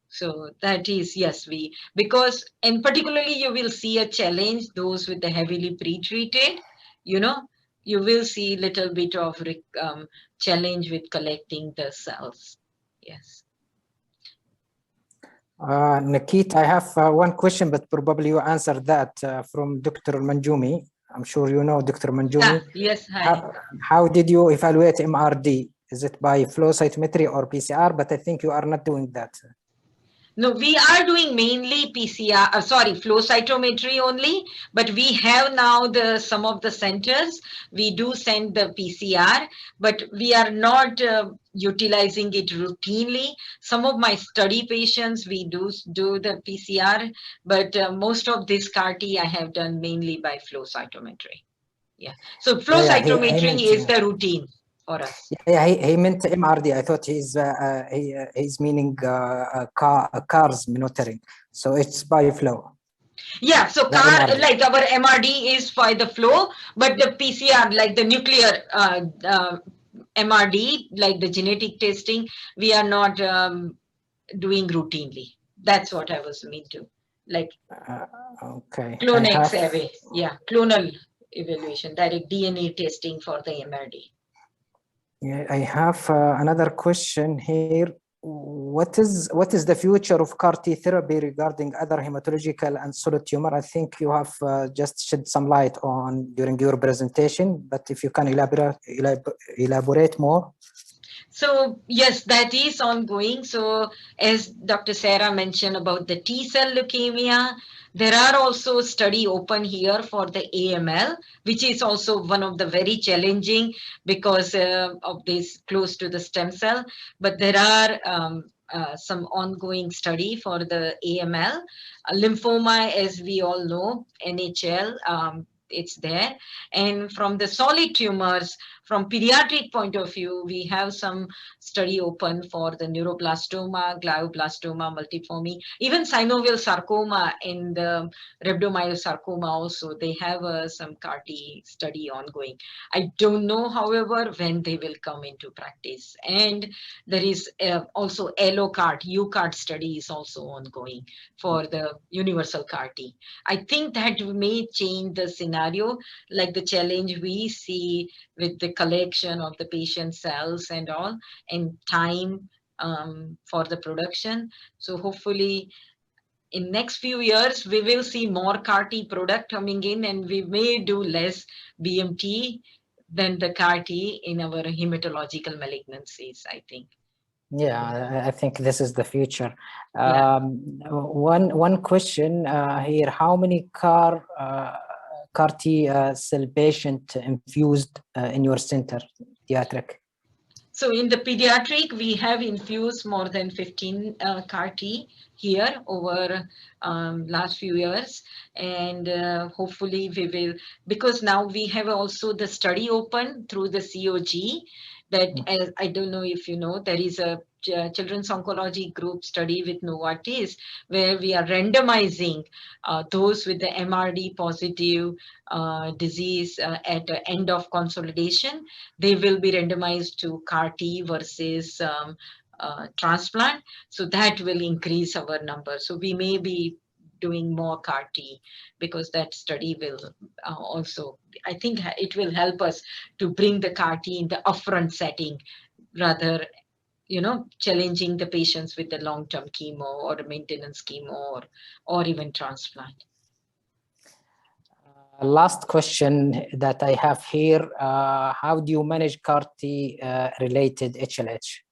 So that is, yes, because, and particularly you will see a challenge, those with the heavily pre-treated, you know, you will see little bit of challenge with collecting the cells. Yes. Nikit, I have one question, but probably you answered that from Dr. Manjumi. I'm sure you know Dr. Manjumi. Yes, hi. How did you evaluate MRD? Is it by flow cytometry or PCR? But I think you are not doing that. No, we are doing mainly PCR, flow cytometry only, but we have now some of the centers, we do send the PCR, but we are not utilizing it routinely. Some of my study patients, we do the PCR, but most of this Karti I have done mainly by flow cytometry. Yeah, so flow cytometry is the routine for us. Yeah, he meant MRD. I thought he's meaning CARS monitoring. So it's by flow. Yeah, so like our MRD is by the flow, but the PCR, like the nuclear MRD, like the genetic testing, we are not doing routinely. That's what I was mean to, like okay. clonal survey, clonal evaluation, direct DNA testing for the MRD. Yeah, I have another question here. What is the future of CAR-T therapy regarding other hematological and solid tumor? I think you have just shed some light on during your presentation, but if you can elaborate more. So yes, that is ongoing. So as Dr. Sarah mentioned about the T-cell leukemia, there are also study open here for the AML, which is also one of the very challenging because of this close to the stem cell. But there are some ongoing study for the AML. Lymphoma, as we all know, NHL, it's there. And from the solid tumors, from pediatric point of view, we have some study open for the neuroblastoma, glioblastoma, multiforme, even synovial sarcoma and the rhabdomyosarcoma also. They have some CAR-T study ongoing. I don't know, however, when they will come into practice. And there is also ELO-CART, UCART study is also ongoing for the universal CAR-T. I think that may change the scenario, like the challenge we see with the collection of the patient cells and all, and time for the production. So hopefully in next few years, we will see more CAR-T product coming in, and we may do less BMT than the CAR-T in our hematological malignancies, I think. Yeah, I think this is the future. One question here: how many CAR-T cell patient infused in your center, pediatric? So in the pediatric, we have infused more than 15 Karti here over last few years. And hopefully we will, because now we have also the study open through the COG that, as I don't know if you know, there is a children's oncology group study with Novartis where we are randomizing those with the MRD positive disease at the end of consolidation. They will be randomized to CAR-T versus transplant. So that will increase our number. So we may be doing more CAR-T because that study will also, I think it will help us to bring the CAR-T in the upfront setting rather, you know, challenging the patients with the long-term chemo or maintenance chemo or even transplant. Last question that I have here, how do you manage CAR-T related HLH?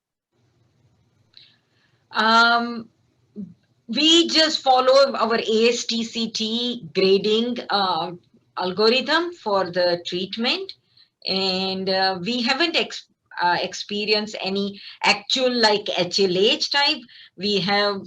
We just follow our ASTCT grading algorithm for the treatment, and we haven't experienced any actual like HLH type. We have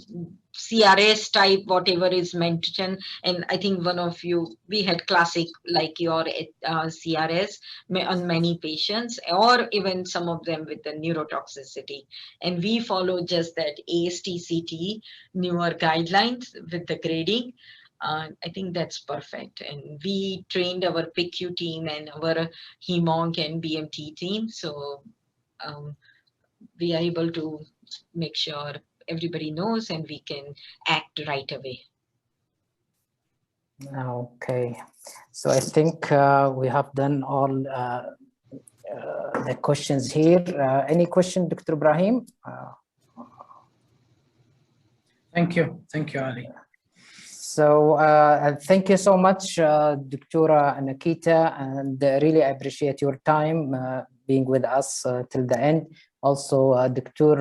CRS type, whatever is mentioned, and I think one of you, we had classic like your CRS on many patients, or even some of them with the neurotoxicity. And we follow just that ASTCT newer guidelines with the grading. I think that's perfect. And we trained our PICU team and our HEMONC and BMT team, so we are able to make sure everybody knows and we can act right away. Okay, so I think we have done all the questions here. Any question, Dr. Ibrahim? Thank you, Ali. So thank you so much, Dr. Nikita, and really appreciate your time being with us till the end. Also, Dr.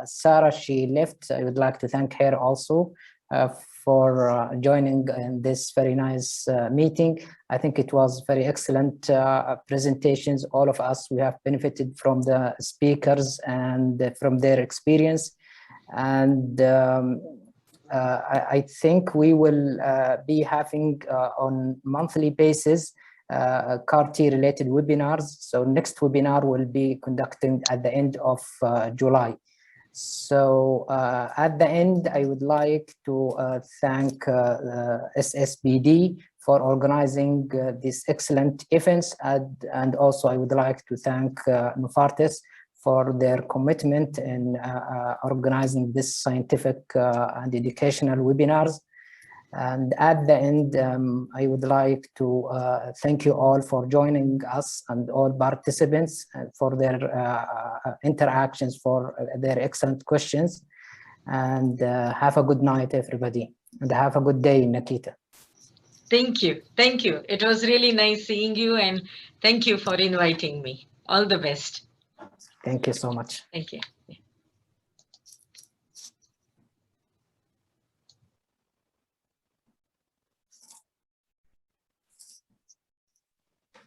Sarah, she left. I would like to thank her also for joining in this very nice meeting. I think it was very excellent presentations. All of us, we have benefited from the speakers and from their experience. And I think we will be having on monthly basis CAR-T related webinars. So next webinar will be conducting at the end of July. So at the end, I would like to thank SSBD for organizing these excellent events. And also I would like to thank Novartis for their commitment in organizing this scientific and educational webinars. And at the end, I would like to thank you all for joining us and all participants for their interactions, for their excellent questions. And have a good night, everybody. And have a good day, Nikita. Thank you. Thank you. It was really nice seeing you, and thank you for inviting me. All the best. Thank you so much. Thank you.